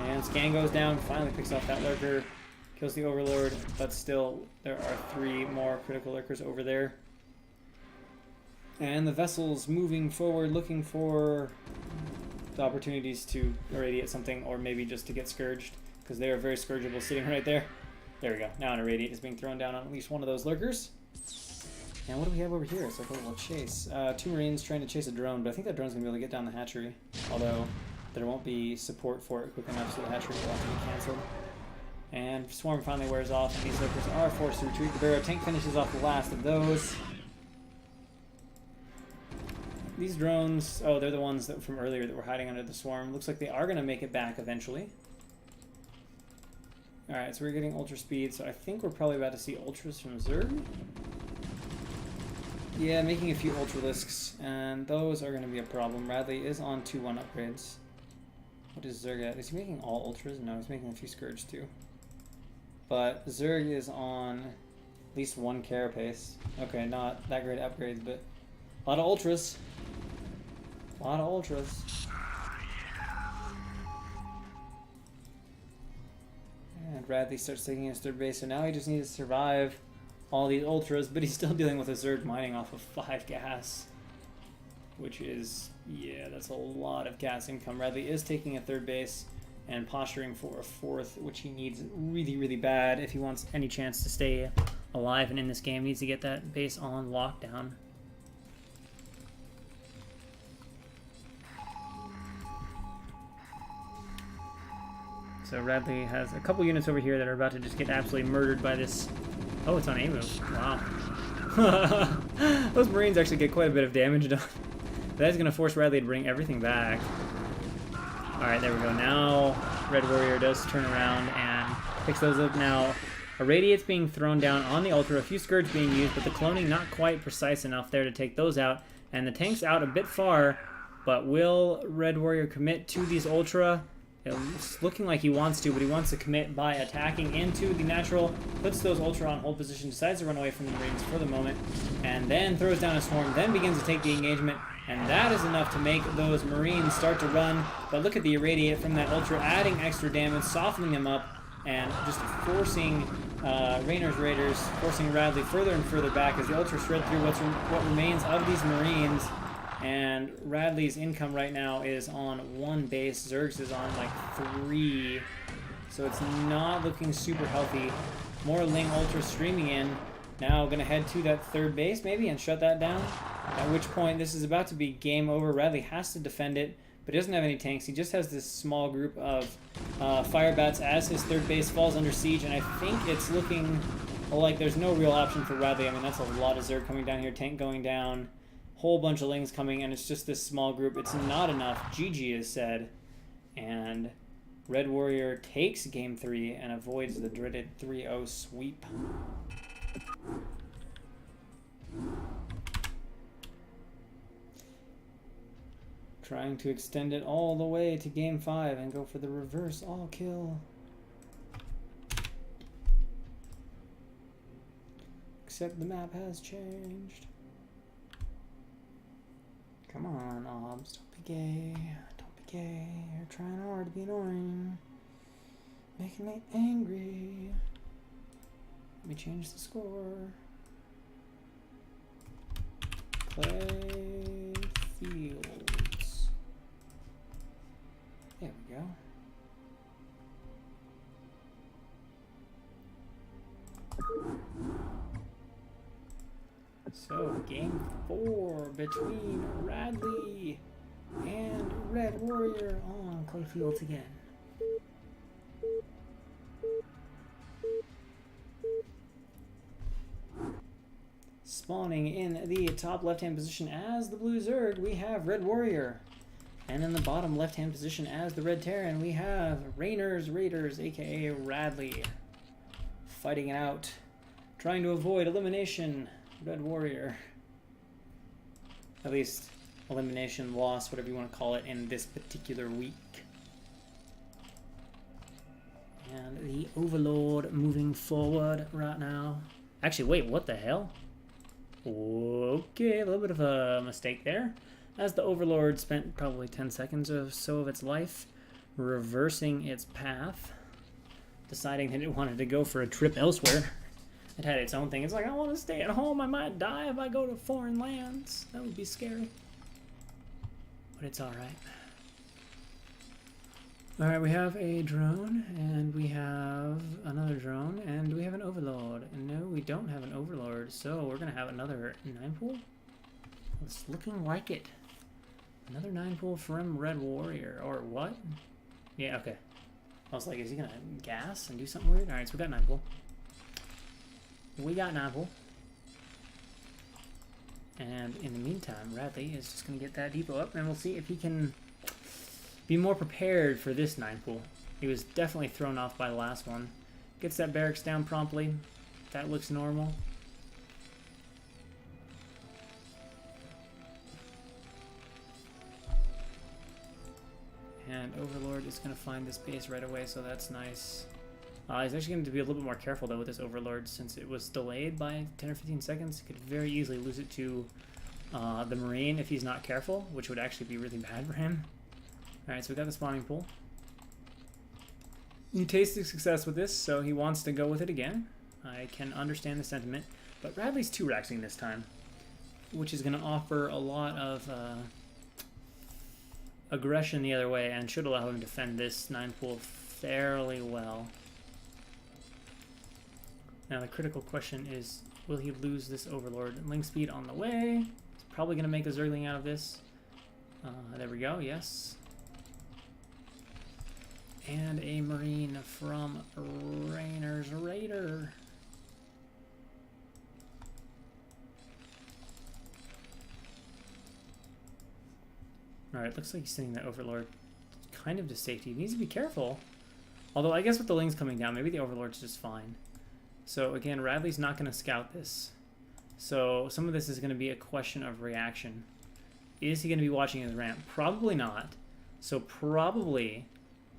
And scan goes down, finally picks off that lurker, kills the Overlord, but still there are 3 more critical lurkers over there. And the vessels moving forward, looking for the opportunities to irradiate something, or maybe just to get scourged, because they are very scourgeable sitting right there. There we go. Now an irradiate is being thrown down on at least one of those lurkers. And what do we have over here? It's like a little chase. 2 Marines trying to chase a drone, but I think that drone's going to be able to get down the hatchery. Although there won't be support for it quick enough, so the hatchery will have to be cancelled. And Swarm finally wears off, and these lurkers are forced to retreat. The Barrow tank finishes off the last of those. These drones, oh, they're the ones that from earlier that were hiding under the Swarm. Looks like they are going to make it back eventually. Alright, so we're getting Ultra Speed, so I think we're probably about to see Ultras from Zerg. Yeah, making a few Ultralisks, and those are going to be a problem. Radley is on 2-1 upgrades. What is Zerg at? Is he making all Ultras? No, he's making a few Scourge too. But Zerg is on at least 1 Carapace. Okay, not that great upgrades, but a lot of Ultras. A lot of Ultras. And Radley starts taking his 3rd base, so now he just needs to survive all these Ultras, but he's still dealing with a Zerg mining off of 5 gas. Which is, yeah, that's a lot of gas income. Radley is taking a 3rd base and posturing for a 4th, which he needs really, really bad if he wants any chance to stay alive and in this game. He needs to get that base on lockdown. So Radley has a couple units over here that are about to just get absolutely murdered by this. Oh, it's on A move. Wow. Those Marines actually get quite a bit of damage done. That's going to force Radley to bring everything back. Alright, there we go. Now RedWarrior does turn around and picks those up. Now Irradiate's being thrown down on the Ultra. A few Scourge being used, but the cloning not quite precise enough there to take those out. And the tank's out a bit far, but will RedWarrior commit to these Ultra? It's looking like he wants to, but he wants to commit by attacking into the natural, puts those Ultra on hold position, decides to run away from the Marines for the moment, and then throws down a Swarm, then begins to take the engagement, and that is enough to make those Marines start to run. But look at the Irradiate from that Ultra, adding extra damage, softening them up, and just forcing Raynor's Raiders, forcing Radley further and further back as the Ultra shred through what remains of these Marines. And Radley's income right now is on 1 base. Zerg's is on like 3. So it's not looking super healthy. More Ling Ultra streaming in. Now going to head to that 3rd base maybe and shut that down. At which point this is about to be game over. Radley has to defend it, but he doesn't have any tanks. He just has this small group of fire bats as his 3rd base falls under siege. And I think it's looking like there's no real option for Radley. I mean, that's a lot of Zerg coming down here. Tank going down. Whole bunch of Lings coming, and it's just this small group. It's not enough. GG is said. And Red Warrior takes game 3 and avoids the dreaded 3-0 sweep. Trying to extend it all the way to game 5 and go for the reverse all kill. Except the map has changed. Come on, Obs, don't be gay. Don't be gay. You're trying hard to be annoying. Making me angry. Let me change the score. Play fields. There we go. So, game 4 between Radley and Red Warrior on clay fields again. Spawning in the top left-hand position as the Blue Zerg, we have Red Warrior. And in the bottom left-hand position as the Red Terran, we have Raynor's Raiders, aka Radley. Fighting it out. Trying to avoid elimination. Red Warrior. At least elimination, loss, whatever you want to call it, in this particular week. And the Overlord moving forward right now. Actually, wait, what the hell? Okay, a little bit of a mistake there. As the Overlord spent probably 10 seconds or so of its life reversing its path, deciding that it wanted to go for a trip elsewhere. It had its own thing. It's like, I want to stay at home. I might die if I go to foreign lands. That would be scary. But it's alright. Alright, we have a drone, and we have another drone, and we have an Overlord. And no, we don't have an Overlord, so we're going to have another 9-pool? It's looking like it. Another 9-pool from Red Warrior, or what? Yeah, okay. I was like, is he going to gas and do something weird? Alright, so we got 9-pool. We got 9-pool. And in the meantime, Radley is just going to get that depot up, and we'll see if he can be more prepared for this 9-pool. He was definitely thrown off by the last one. Gets that barracks down promptly. That looks normal. And Overlord is going to find this base right away, so that's nice. He's actually going to be a little bit more careful, though, with this Overlord, since it was delayed by 10 or 15 seconds. He could very easily lose it to the Marine if he's not careful, which would actually be really bad for him. Alright, so we got the spawning pool. He tasted success with this, so he wants to go with it again. I can understand the sentiment, but Radley's 2-raxing this time, which is going to offer a lot of aggression the other way, and should allow him to defend this 9-pool fairly well. Now the critical question is, will he lose this Overlord? Link speed on the way. He's probably going to make a Zergling out of this. There we go, yes. And a Marine from Raynor's Raider. Alright, looks like he's sending that Overlord kind of to safety. He needs to be careful. Although I guess with the Lings coming down, maybe the Overlord's just fine. So again, Radley's not going to scout this. So some of this is going to be a question of reaction. Is he going to be watching his ramp? Probably not. So probably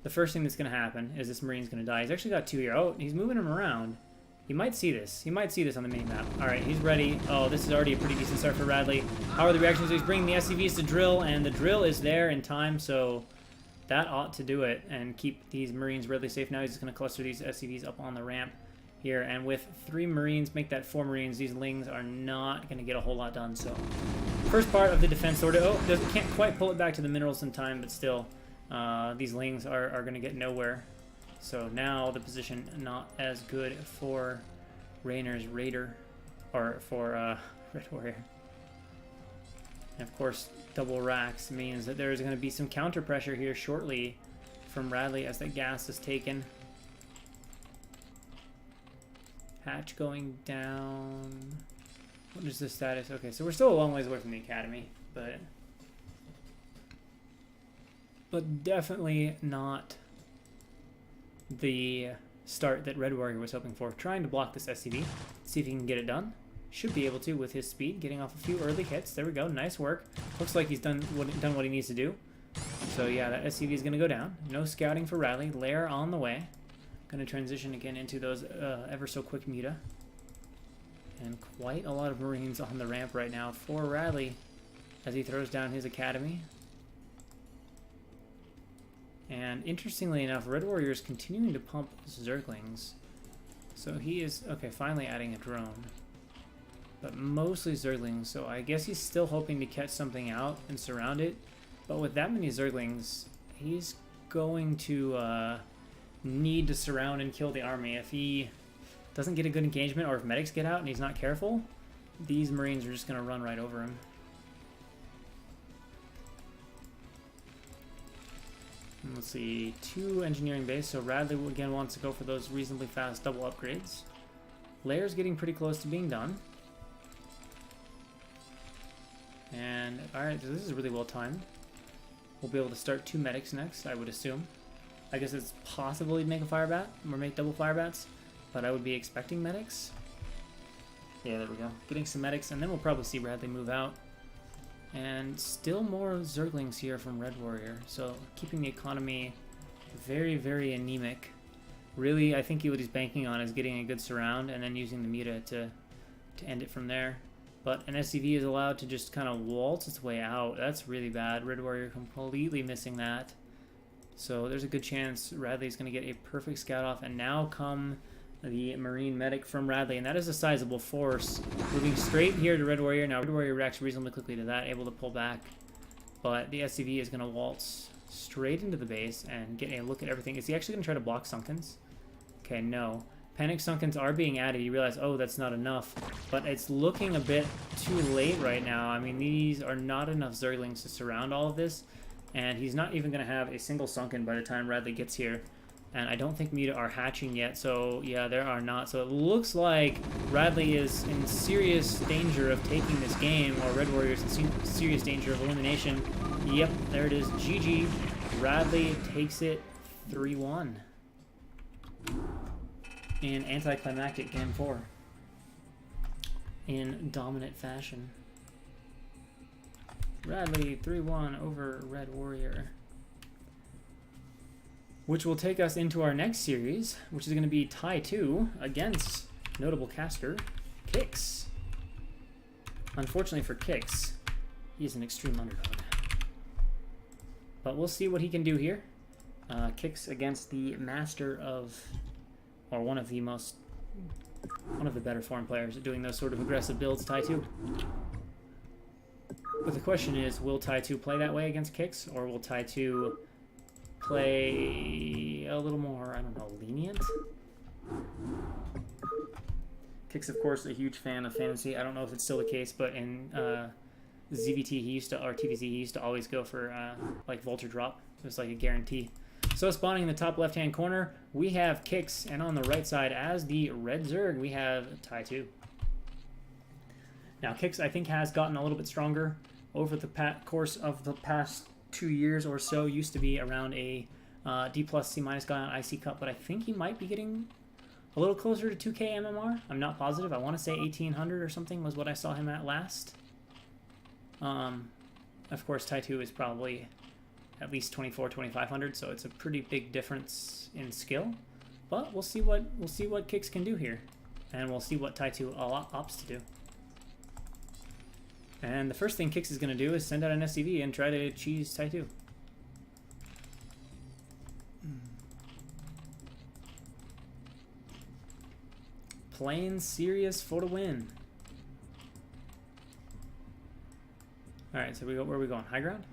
the first thing that's going to happen is this Marine's going to die. He's actually got 2 here. Oh, he's moving him around. He might see this. He might see this on the mini-map. Alright, he's ready. Oh, this is already a pretty decent start for Radley. How are the reactions? He's bringing the SCVs to drill, and the drill is there in time, so that ought to do it and keep these Marines really safe. Now he's just going to cluster these SCVs up on the ramp here, and with 3 Marines, make that 4 Marines. These Lings are not going to get a whole lot done. So first part of the defense sorted. Oh, can't quite pull it back to the minerals in time, but still, these Lings are going to get nowhere. So now the position not as good for Rainer's Raider, or for Red Warrior. And of course, double racks means that there's going to be some counter pressure here shortly from Radley as that gas is taken. Hatch going down. What is the status? Okay, so we're still a long ways away from the academy, but definitely not the start that Red Warrior was hoping for. Trying to block this SCV, see if he can get it done. Should be able to with his speed, getting off a few early hits. There we go, nice work. Looks like he's done what he needs to do. So yeah, that SCV is going to go down. No scouting for Radley. Lair on the way. Going to transition again into those ever so quick Muta. And quite a lot of Marines on the ramp right now for Radley as he throws down his academy. And interestingly enough, Red Warrior is continuing to pump Zerglings. So he is, okay, finally adding a drone. But mostly Zerglings, so I guess he's still hoping to catch something out and surround it. But with that many Zerglings, he's going to need to surround and kill the army. If he doesn't get a good engagement, or if medics get out and he's not careful, these Marines are just going to run right over him. And let's see, 2 engineering base, so Radley again wants to go for those reasonably fast double upgrades. Lair's getting pretty close to being done. And, alright, so this is really well timed. We'll be able to start 2 medics next, I would assume. I guess it's possible he'd make a fire bat, or make double fire bats, but I would be expecting medics. Yeah, there we go. Getting some medics, and then we'll probably see Radley move out. And still more Zerglings here from Red Warrior, so keeping the economy very, very anemic. Really, I think what he's banking on is getting a good surround, and then using the Muta to end it from there. But an SCV is allowed to just kind of waltz its way out. That's really bad. Red Warrior completely missing that. So there's a good chance Radley's going to get a perfect scout off. And now come the Marine medic from Radley. And that is a sizable force. Moving straight here to Red Warrior. Now Red Warrior reacts reasonably quickly to that, able to pull back. But the SCV is going to waltz straight into the base and get a look at everything. Is he actually going to try to block Sunkens? Okay, no. Panic Sunkens are being added. You realize, oh, that's not enough. But it's looking a bit too late right now. I mean, these are not enough Zerglings to surround all of this. And he's not even going to have a single Sunken by the time Radley gets here. And I don't think Muta are hatching yet. So, yeah, there are not. So it looks like Radley is in serious danger of taking this game. Or Red Warrior is in serious danger of elimination. Yep, there it is. GG. Radley takes it 3-1. In anticlimactic game 4 in dominant fashion. Radley 3-1 over Red Warrior, which will take us into our next series, which is going to be tie 2 against notable caster Kix. Unfortunately for Kix, he's an extreme underdog, but we'll see what he can do here. Kix against the master of, or one of the better foreign players at doing those sort of aggressive builds, tie 2. But the question is, will tie 2 play that way against Kix, or will tie 2 play a little more, I don't know, lenient? Kix, of course, a huge fan of fantasy. I don't know if it's still the case, but in ZVT he used to, or TVZ, he used to always go for like Vulture Drop. It was like a guarantee. So spawning in the top left-hand corner, we have Kix, and on the right side, as the Red Zerg, we have tie 2. Now, Kix, I think, has gotten a little bit stronger over the course of the past 2 years or so. Used to be around a D+, C- guy on IC Cup, but I think he might be getting a little closer to 2K MMR. I'm not positive. I want to say 1800 or something was what I saw him at last. Of course, tie 2 is probably at least 2500, so it's a pretty big difference in skill. But we'll see what Kix can do here, and we'll see what tie 2 opts to do. And the first thing Kix is going to do is send out an SCV and try to cheese tie 2. playing serious for the win. Alright, so where are we going? High ground?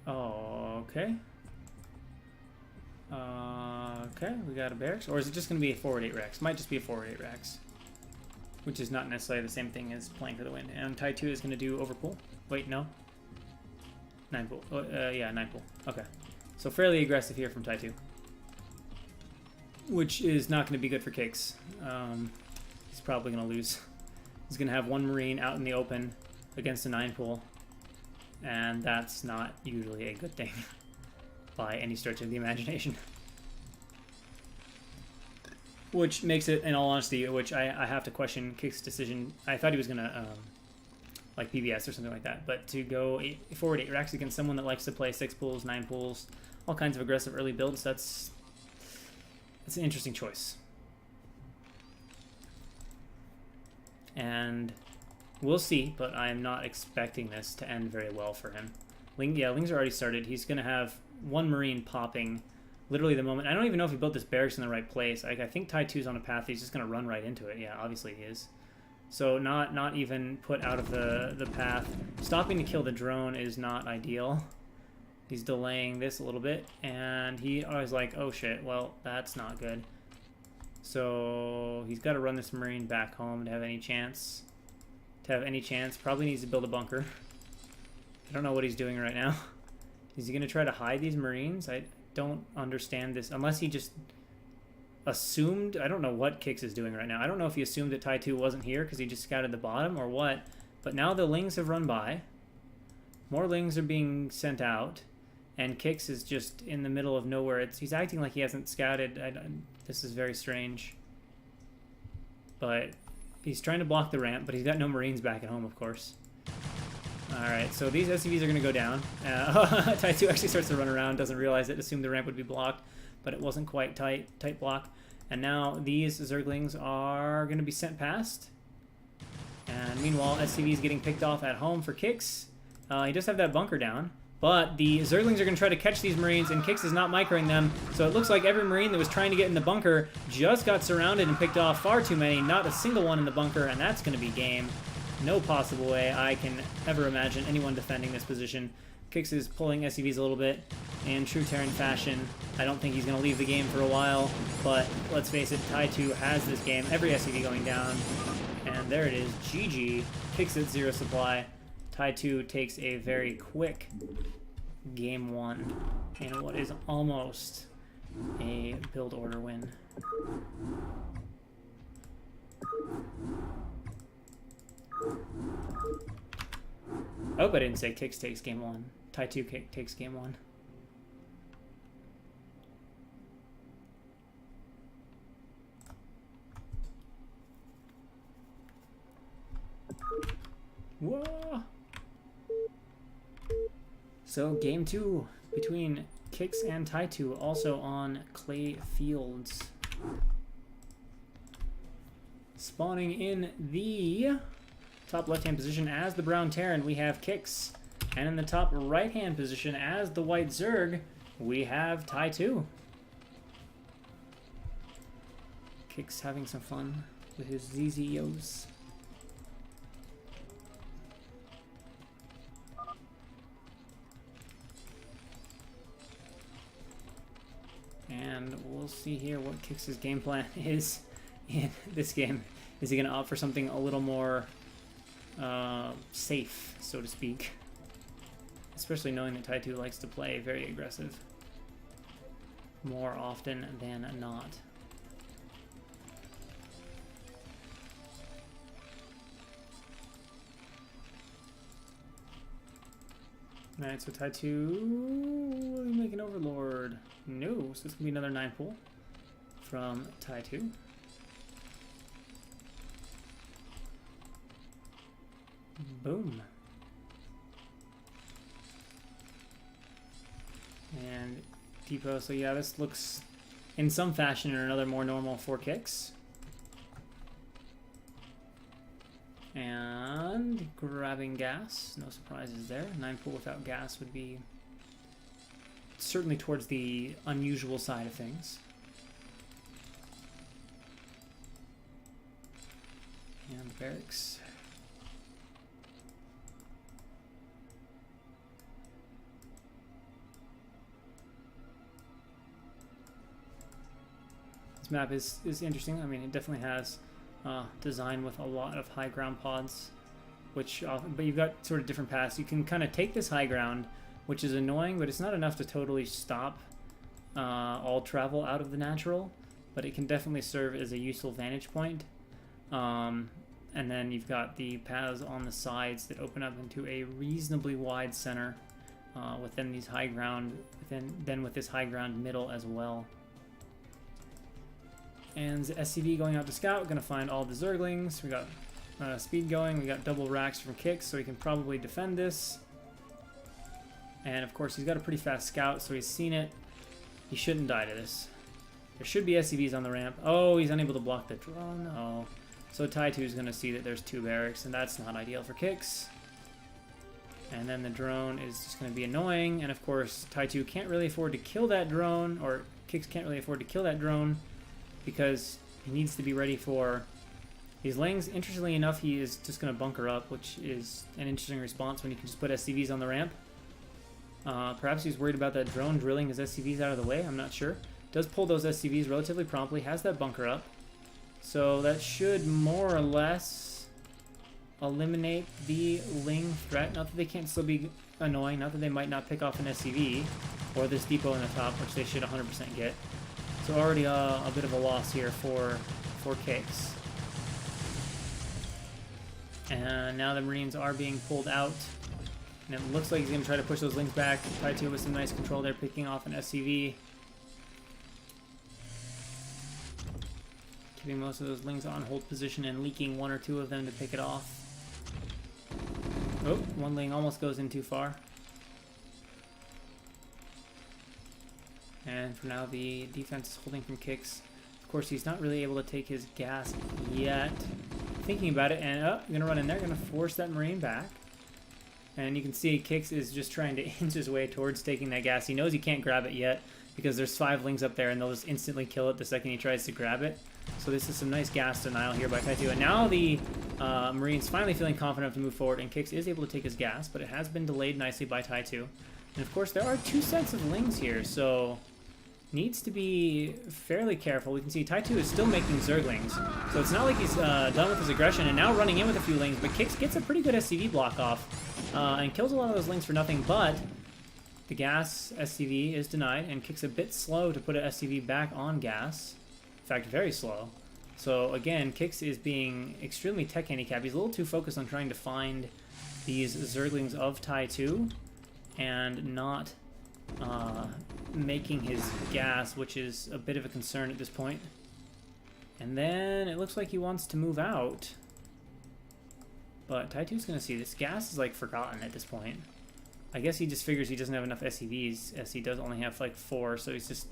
Okay. Okay, we got a barracks. Or is it just going to be a forward 8 Rex? Might just be a forward 8 Rex. Which is not necessarily the same thing as playing for the win. And Tie 2 is going to do overpool. Wait, no. 9 pool. Yeah, 9 pool. Okay. So fairly aggressive here from Tie 2. Which is not going to be good for Kicks. He's probably going to lose. He's going to have 1 Marine out in the open against a 9 pool. And that's not usually a good thing by any stretch of the imagination. Which makes it, in all honesty, which I have to question Kick's decision. I thought he was going to, like PBS or something like that. But to go forward 8 racks against someone that likes to play 6 pools, 9 pools, all kinds of aggressive early builds, that's an interesting choice. And we'll see, but I'm not expecting this to end very well for him. Lings are already started. He's going to have 1 Marine popping literally the moment. I don't even know if he built this barracks in the right place. I think Tie 2's on a path. He's just going to run right into it. Yeah, obviously he is. So not even put out of the path. Stopping to kill the drone is not ideal. He's delaying this a little bit, and he was like, oh shit, well, that's not good. So he's got to run this Marine back home to have any chance. Probably needs to build a bunker. I don't know what he's doing right now. Is he going to try to hide these Marines? I don't understand this. Unless he just assumed... I don't know what Kix is doing right now. I don't know if he assumed that Tie 2 wasn't here because he just scouted the bottom or what. But now the Lings have run by. More Lings are being sent out. And Kix is just in the middle of nowhere. He's acting like he hasn't scouted. This is very strange. But he's trying to block the ramp, but he's got no Marines back at home, of course. Alright, so these SCVs are going to go down. Tie 2 actually starts to run around, doesn't realize it, assumed the ramp would be blocked, but it wasn't quite tight block. And now these Zerglings are going to be sent past. And meanwhile, SCV is getting picked off at home for Kix. He does have that bunker down, but the Zerglings are going to try to catch these Marines, and Kix is not microing them, so it looks like every Marine that was trying to get in the bunker just got surrounded and picked off. Far too many, not a single one in the bunker, and that's going to be game. No possible way I can ever imagine anyone defending this position. Kix is pulling SCVs a little bit in true Terran fashion. I don't think he's going to leave the game for a while, but let's face it, Tie 2 has this game. Every SCV going down, and there it is. GG. Kix at 0 supply. Tie 2 takes a very quick game 1 in what is almost a build order win. Oh, but I didn't say Kix takes game 1. Tie 2 takes game 1. Whoa! So game 2 between Kix and Tie 2, also on clay fields. Spawning in the top left-hand position as the brown Terran, we have Kix. And in the top right-hand position as the white Zerg, we have Tie 2. Kix having some fun with his ZZOs. And we'll see here what Kix's game plan is in this game. Is he going to opt for something a little more safe, so to speak? Especially knowing that Tie 2 likes to play very aggressive more often than not. Alright, so Tie 2 will make an Overlord. No, so it's going to be another 9 pool from Tie 2. Boom. And Depot, so yeah, this looks in some fashion or another more normal for Kix. And grabbing gas, no surprises there. 9 pool without gas would be certainly towards the unusual side of things. barracks. This map is interesting. I mean, it definitely has design with a lot of high ground pods, which but you've got sort of different paths. You can kind of take this high ground, which is annoying, but it's not enough to totally stop all travel out of the natural, but it can definitely serve as a useful vantage point. And then you've got the paths on the sides that open up into a reasonably wide center within these high ground, then with this high ground middle as well. And the SCV going out to scout, gonna find all the Zerglings. We got speed going, we got double racks from kicks, so he can probably defend this. And of course he's got a pretty fast scout, so he's seen it. He shouldn't die to this. There should be SCVs on the ramp. Oh, he's unable to block the drone. Oh. So Tai2 is going to see that there's 2 barracks, and that's not ideal for kicks. And then the drone is just going to be annoying, and of course Tai2 can't really afford to kill that drone, or kicks can't really afford to kill that drone, because he needs to be ready for these lings. Interestingly enough, he is just going to bunker up, which is an interesting response when you can just put SCVs on the ramp. Perhaps he's worried about that drone drilling his SCVs out of the way, I'm not sure. Does pull those SCVs relatively promptly, has that bunker up. So that should more or less eliminate the Ling threat. Not that they can't still be annoying, not that they might not pick off an SCV or this depot in the top, which they should 100% get. So already a bit of a loss here for kicks. And now the Marines are being pulled out. And it looks like he's going to try to push those Lings back. Tai2 with some nice control there, picking off an SCV. Keeping most of those Lings on hold position and leaking 1 or 2 of them to pick it off. Oh, 1 Ling almost goes in too far. And for now, the defense is holding from kicks. Of course, he's not really able to take his gas yet. Thinking about it, and you're going to run in there, going to force that Marine back. And you can see Kicks is just trying to inch his way towards taking that gas. He knows he can't grab it yet because there's 5 Lings up there, and they'll just instantly kill it the second he tries to grab it. So this is some nice gas denial here by Tai2. And now the Marine's finally feeling confident enough to move forward, and Kicks is able to take his gas, but it has been delayed nicely by Tai2. And of course, there are 2 sets of Lings here, so needs to be fairly careful. We can see Tai2 is still making Zerglings, so it's not like he's done with his aggression and now running in with a few Lings, but Kicks gets a pretty good SCV block off and kills a lot of those Lings for nothing, but the gas SCV is denied, and Kicks a bit slow to put an SCV back on gas. In fact, very slow. So again, Kicks is being extremely tech handicapped. He's a little too focused on trying to find these Zerglings of Tai2 and not making his gas, which is a bit of a concern at this point. And then it looks like he wants to move out. But Tai2's going to see this. Gas is like forgotten at this point. I guess he just figures he doesn't have enough SCVs, as he does only have like 4, so he's just...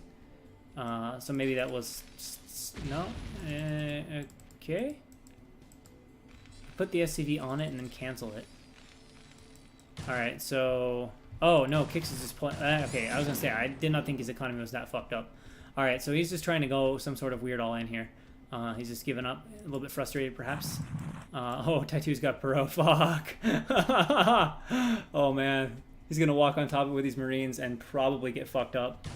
so maybe that was... No? Okay. Put the SCV on it and then cancel it. Alright, so... Oh, no, Kicks is just playing... okay, I was going to say, I did not think his economy was that fucked up. Alright, so he's just trying to go some sort of weird all-in here. He's just given up, a little bit frustrated, perhaps. Oh, Tai2's got Perot. Fuck! Oh, man. He's going to walk on top of it with these Marines and probably get fucked up.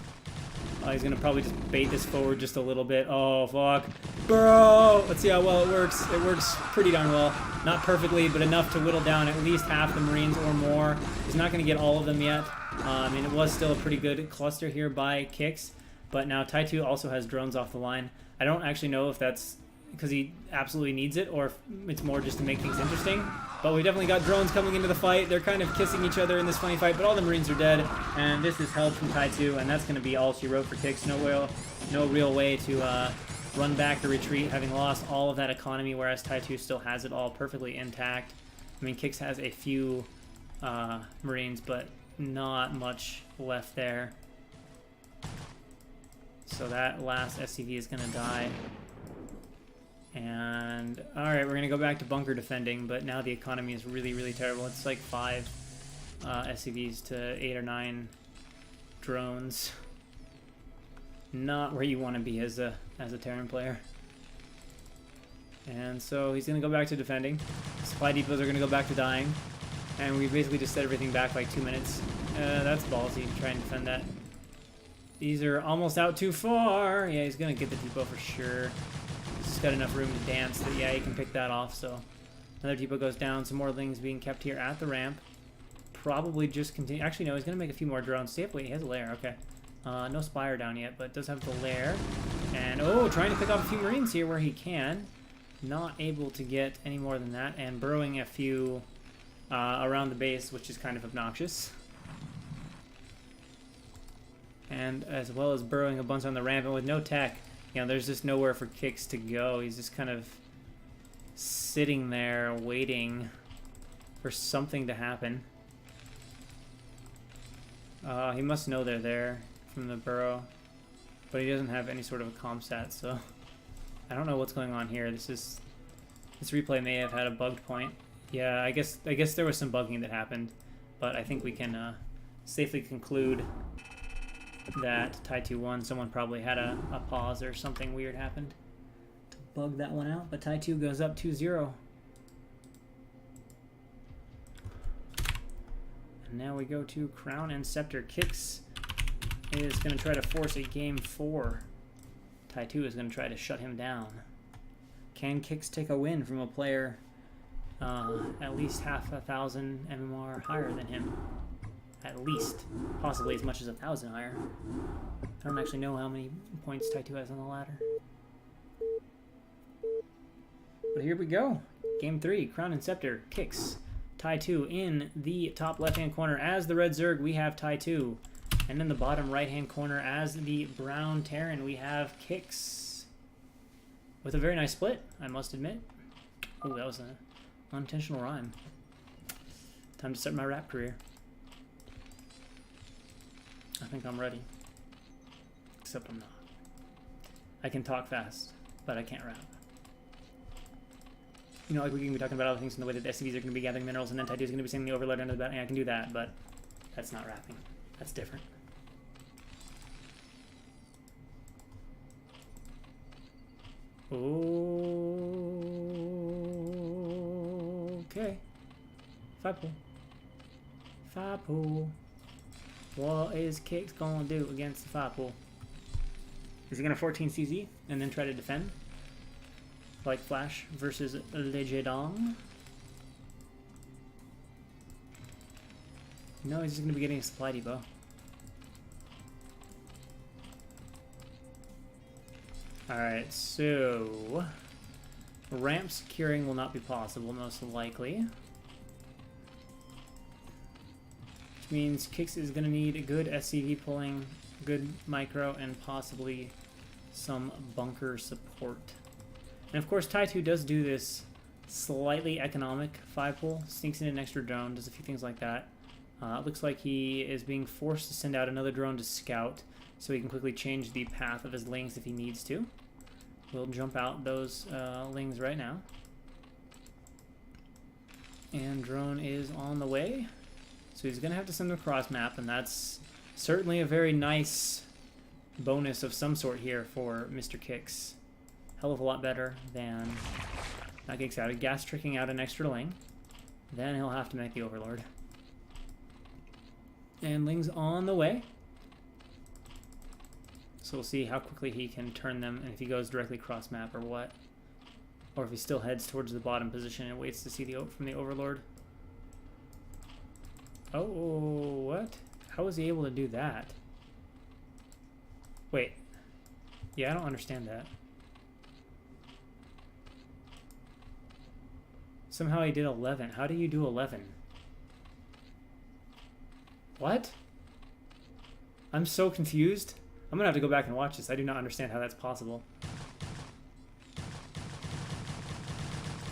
He's going to probably just bait this forward just a little bit. Oh, fuck. Bro! Let's see how well it works. It works pretty darn well. Not perfectly, but enough to whittle down at least half the Marines or more. He's not going to get all of them yet. I mean, it was still a pretty good cluster here by Kicks. But now Tai2 also has drones off the line. I don't actually know if that's because he absolutely needs it or if it's more just to make things interesting. But we definitely got drones coming into the fight. They're kind of kissing each other in this funny fight, but all the Marines are dead. And this is held from Tai2, and that's going to be all she wrote for Kicks. No real way to run back or retreat, having lost all of that economy, whereas Tai2 still has it all perfectly intact. I mean, Kicks has a few Marines, but not much left there. So that last SCV is going to die. And, alright, we're going to go back to bunker defending, but now the economy is really, really terrible. It's like 5 SCVs to 8 or 9 drones. Not where you want to be as a Terran player. And so he's going to go back to defending. Supply depots are going to go back to dying. And we basically just set everything back like 2 minutes. That's ballsy, try and defend that. These are almost out too far. Yeah, he's going to get the depot for sure. He's just got enough room to dance that, yeah, he can pick that off. So another depot goes down. Some more lings being kept here at the ramp. Probably just continue. Actually, no, he's going to make a few more drones. See if wait, he has a lair. Okay. No spire down yet, but does have the lair. And, oh, trying to pick off a few marines here where he can. Not able to get any more than that. And burrowing a few around the base, which is kind of obnoxious. And as well as burrowing a bunch on the ramp. And with no tech, you know, there's just nowhere for Kix to go. He's just kind of sitting there waiting for something to happen. He must know they're there from the burrow, but he doesn't have any sort of a comsat, so I don't know what's going on here. This replay may have had a bugged point. Yeah, I guess there was some bugging that happened, but I think we can safely conclude that Tai-2 won. Someone probably had a pause or something weird happened to bug that one out, but Tai-2 goes up 2-0. And now we go to Crown and Scepter. Kix is going to try to force a game 4. Tai-2 is going to try to shut him down. Can Kix take a win from a player at least half 1,000 MMR higher than him? At least. Possibly as much as 1,000 higher. I don't actually know how many points Tai-2 has on the ladder. But here we go. Game 3, Crown and Scepter. Kix. Tai-2 in the top left-hand corner as the red Zerg, we have Tai-2. And in the bottom right-hand corner as the brown Terran, we have Kix. With a very nice split, I must admit. Oh, that was an unintentional rhyme. Time to start my rap career. I think I'm ready. Except I'm not. I can talk fast, but I can't rap. You know, like we can be talking about other things in the way that the SCVs are going to be gathering minerals, and then Tai-2 is going to be sending the overload under the bat. Yeah, I can do that, but that's not rapping. That's different. Okay. 5 pool. 5 pool. What is Kix gonna do against the 5 pool? Is he gonna 14 CZ and then try to defend? Like Flash versus Legedong? No, he's just gonna be getting a supply depot. Alright, so ramp securing will not be possible, most likely. Which means Kix is going to need a good SCV pulling, good micro, and possibly some bunker support. And of course, Tai-2 does do this slightly economic 5 pull, sneaks in an extra drone, does a few things like that. It looks like he is being forced to send out another drone to scout, so he can quickly change the path of his lings if he needs to. We'll jump out those lings right now. And drone is on the way. So he's going to have to send them across map, and that's certainly a very nice bonus of some sort here for Mr. Kix. Hell of a lot better than not getting scouted. Gas tricking out an extra ling. Then he'll have to make the overlord. And lings on the way. So we'll see how quickly he can turn them, and if he goes directly cross map or what. Or if he still heads towards the bottom position and waits to see from the overlord. Oh, what? How was he able to do that? Wait. Yeah, I don't understand that. Somehow he did 11. How do you do 11? What? I'm so confused. I'm gonna have to go back and watch this. I do not understand how that's possible.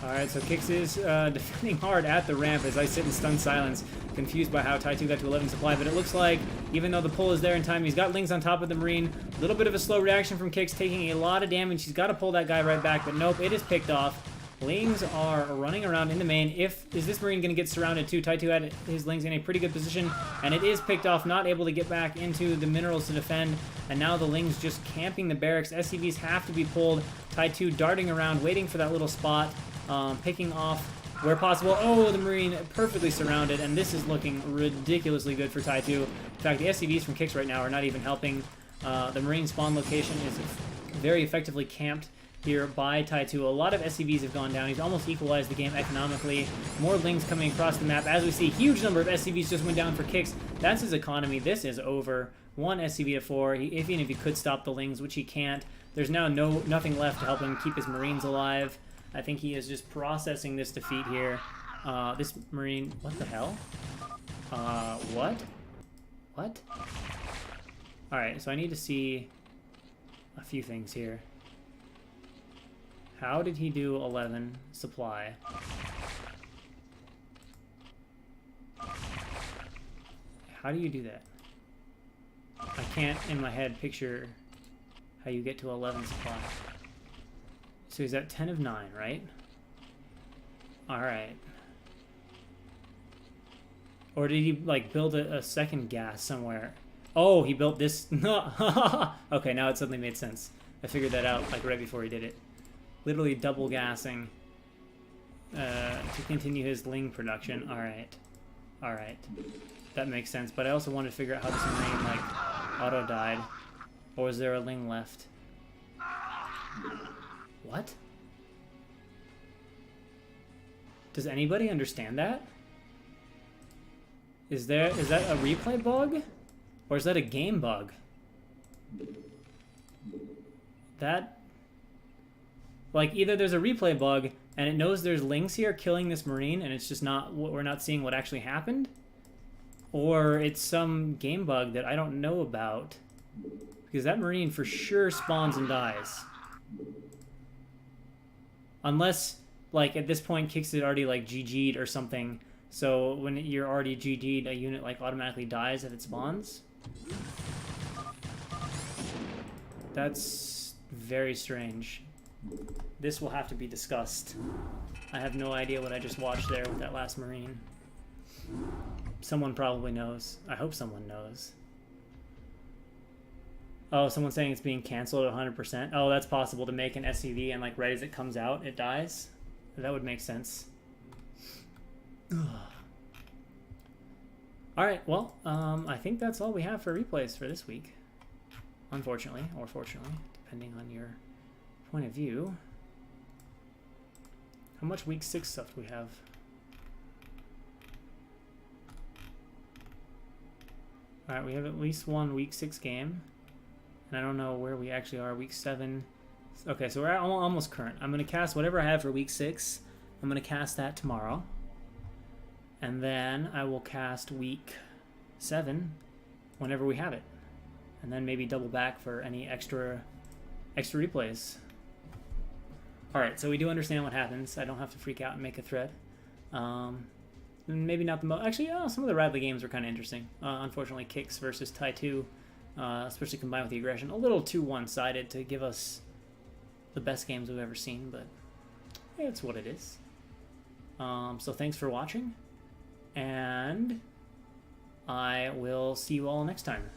Alright, so Kix is defending hard at the ramp as I sit in stunned silence, confused by how Tai-2 got to 11 supply, but it looks like, even though the pull is there in time, he's got lings on top of the Marine. A little bit of a slow reaction from Kix, taking a lot of damage. He's got to pull that guy right back, but nope, it is picked off. Lings are running around in the main. Is this Marine going to get surrounded too? Tai Tu had his Lings in a pretty good position, and it is picked off, not able to get back into the minerals to defend, and now the Lings just camping the barracks. SCVs have to be pulled. Tai Tu darting around, waiting for that little spot, picking off where possible. Oh, the Marine perfectly surrounded, and this is looking ridiculously good for Tai Tu. In fact, the SCVs from Kicks right now are not even helping. The Marine spawn location is very effectively camped here by Tai Tu. A lot of SCVs have gone down. He's almost equalized the game economically. More Lings coming across the map. As we see, huge number of SCVs just went down for Kicks. That's his economy. This is over. 1 SCV to 4. Even if he could stop the Lings, which he can't, there's now nothing left to help him keep his Marines alive. I think he is just processing this defeat here. This Marine... What the hell? What? What? Alright, so I need to see a few things here. How did he do 11 supply? How do you do that? I can't, in my head, picture how you get to 11 supply. So he's at 10 of 9, right? Alright. Or did he, like, build a second gas somewhere? Oh, he built this... Okay, now it suddenly made sense. I figured that out, like, right before he did it. Literally double gassing to continue his Ling production. Alright. Alright. That makes sense. But I also wanted to figure out how this Marine, like, auto-died. Or is there a Ling left? What? Does anybody understand that? Is that a replay bug? Or is that a game bug? That... Like, either there's a replay bug, and it knows there's Lings here killing this Marine, and it's just not... We're not seeing what actually happened? Or it's some game bug that I don't know about. Because that Marine for sure spawns and dies. Unless, like, at this point, Kicks had already, like, GG'd or something. So when you're already GG'd, a unit, like, automatically dies if it spawns. That's very strange. This will have to be discussed. I have no idea what I just watched there with that last Marine. Someone probably knows. I hope someone knows. Oh, someone's saying it's being canceled at 100%. Oh, that's possible, to make an SCV and, like, right as it comes out, it dies. That would make sense. Alright, well, I think that's all we have for replays for this week. Unfortunately, or fortunately, depending on your point of view. How much week 6 stuff do we have? Alright, we have at least one week 6 game. And I don't know where we actually are, week 7. Okay, so we're almost current. I'm going to cast whatever I have for week 6. I'm going to cast that tomorrow. And then I will cast week 7 whenever we have it. And then maybe double back for any extra replays. Alright, so we do understand what happens. I don't have to freak out and make a thread. Maybe not the most... Actually, some of the Radley games were kind of interesting. Unfortunately, Kicks versus Tai Tu, especially combined with the aggression, a little too one-sided to give us the best games we've ever seen, but it's what it is. So thanks for watching, and I will see you all next time.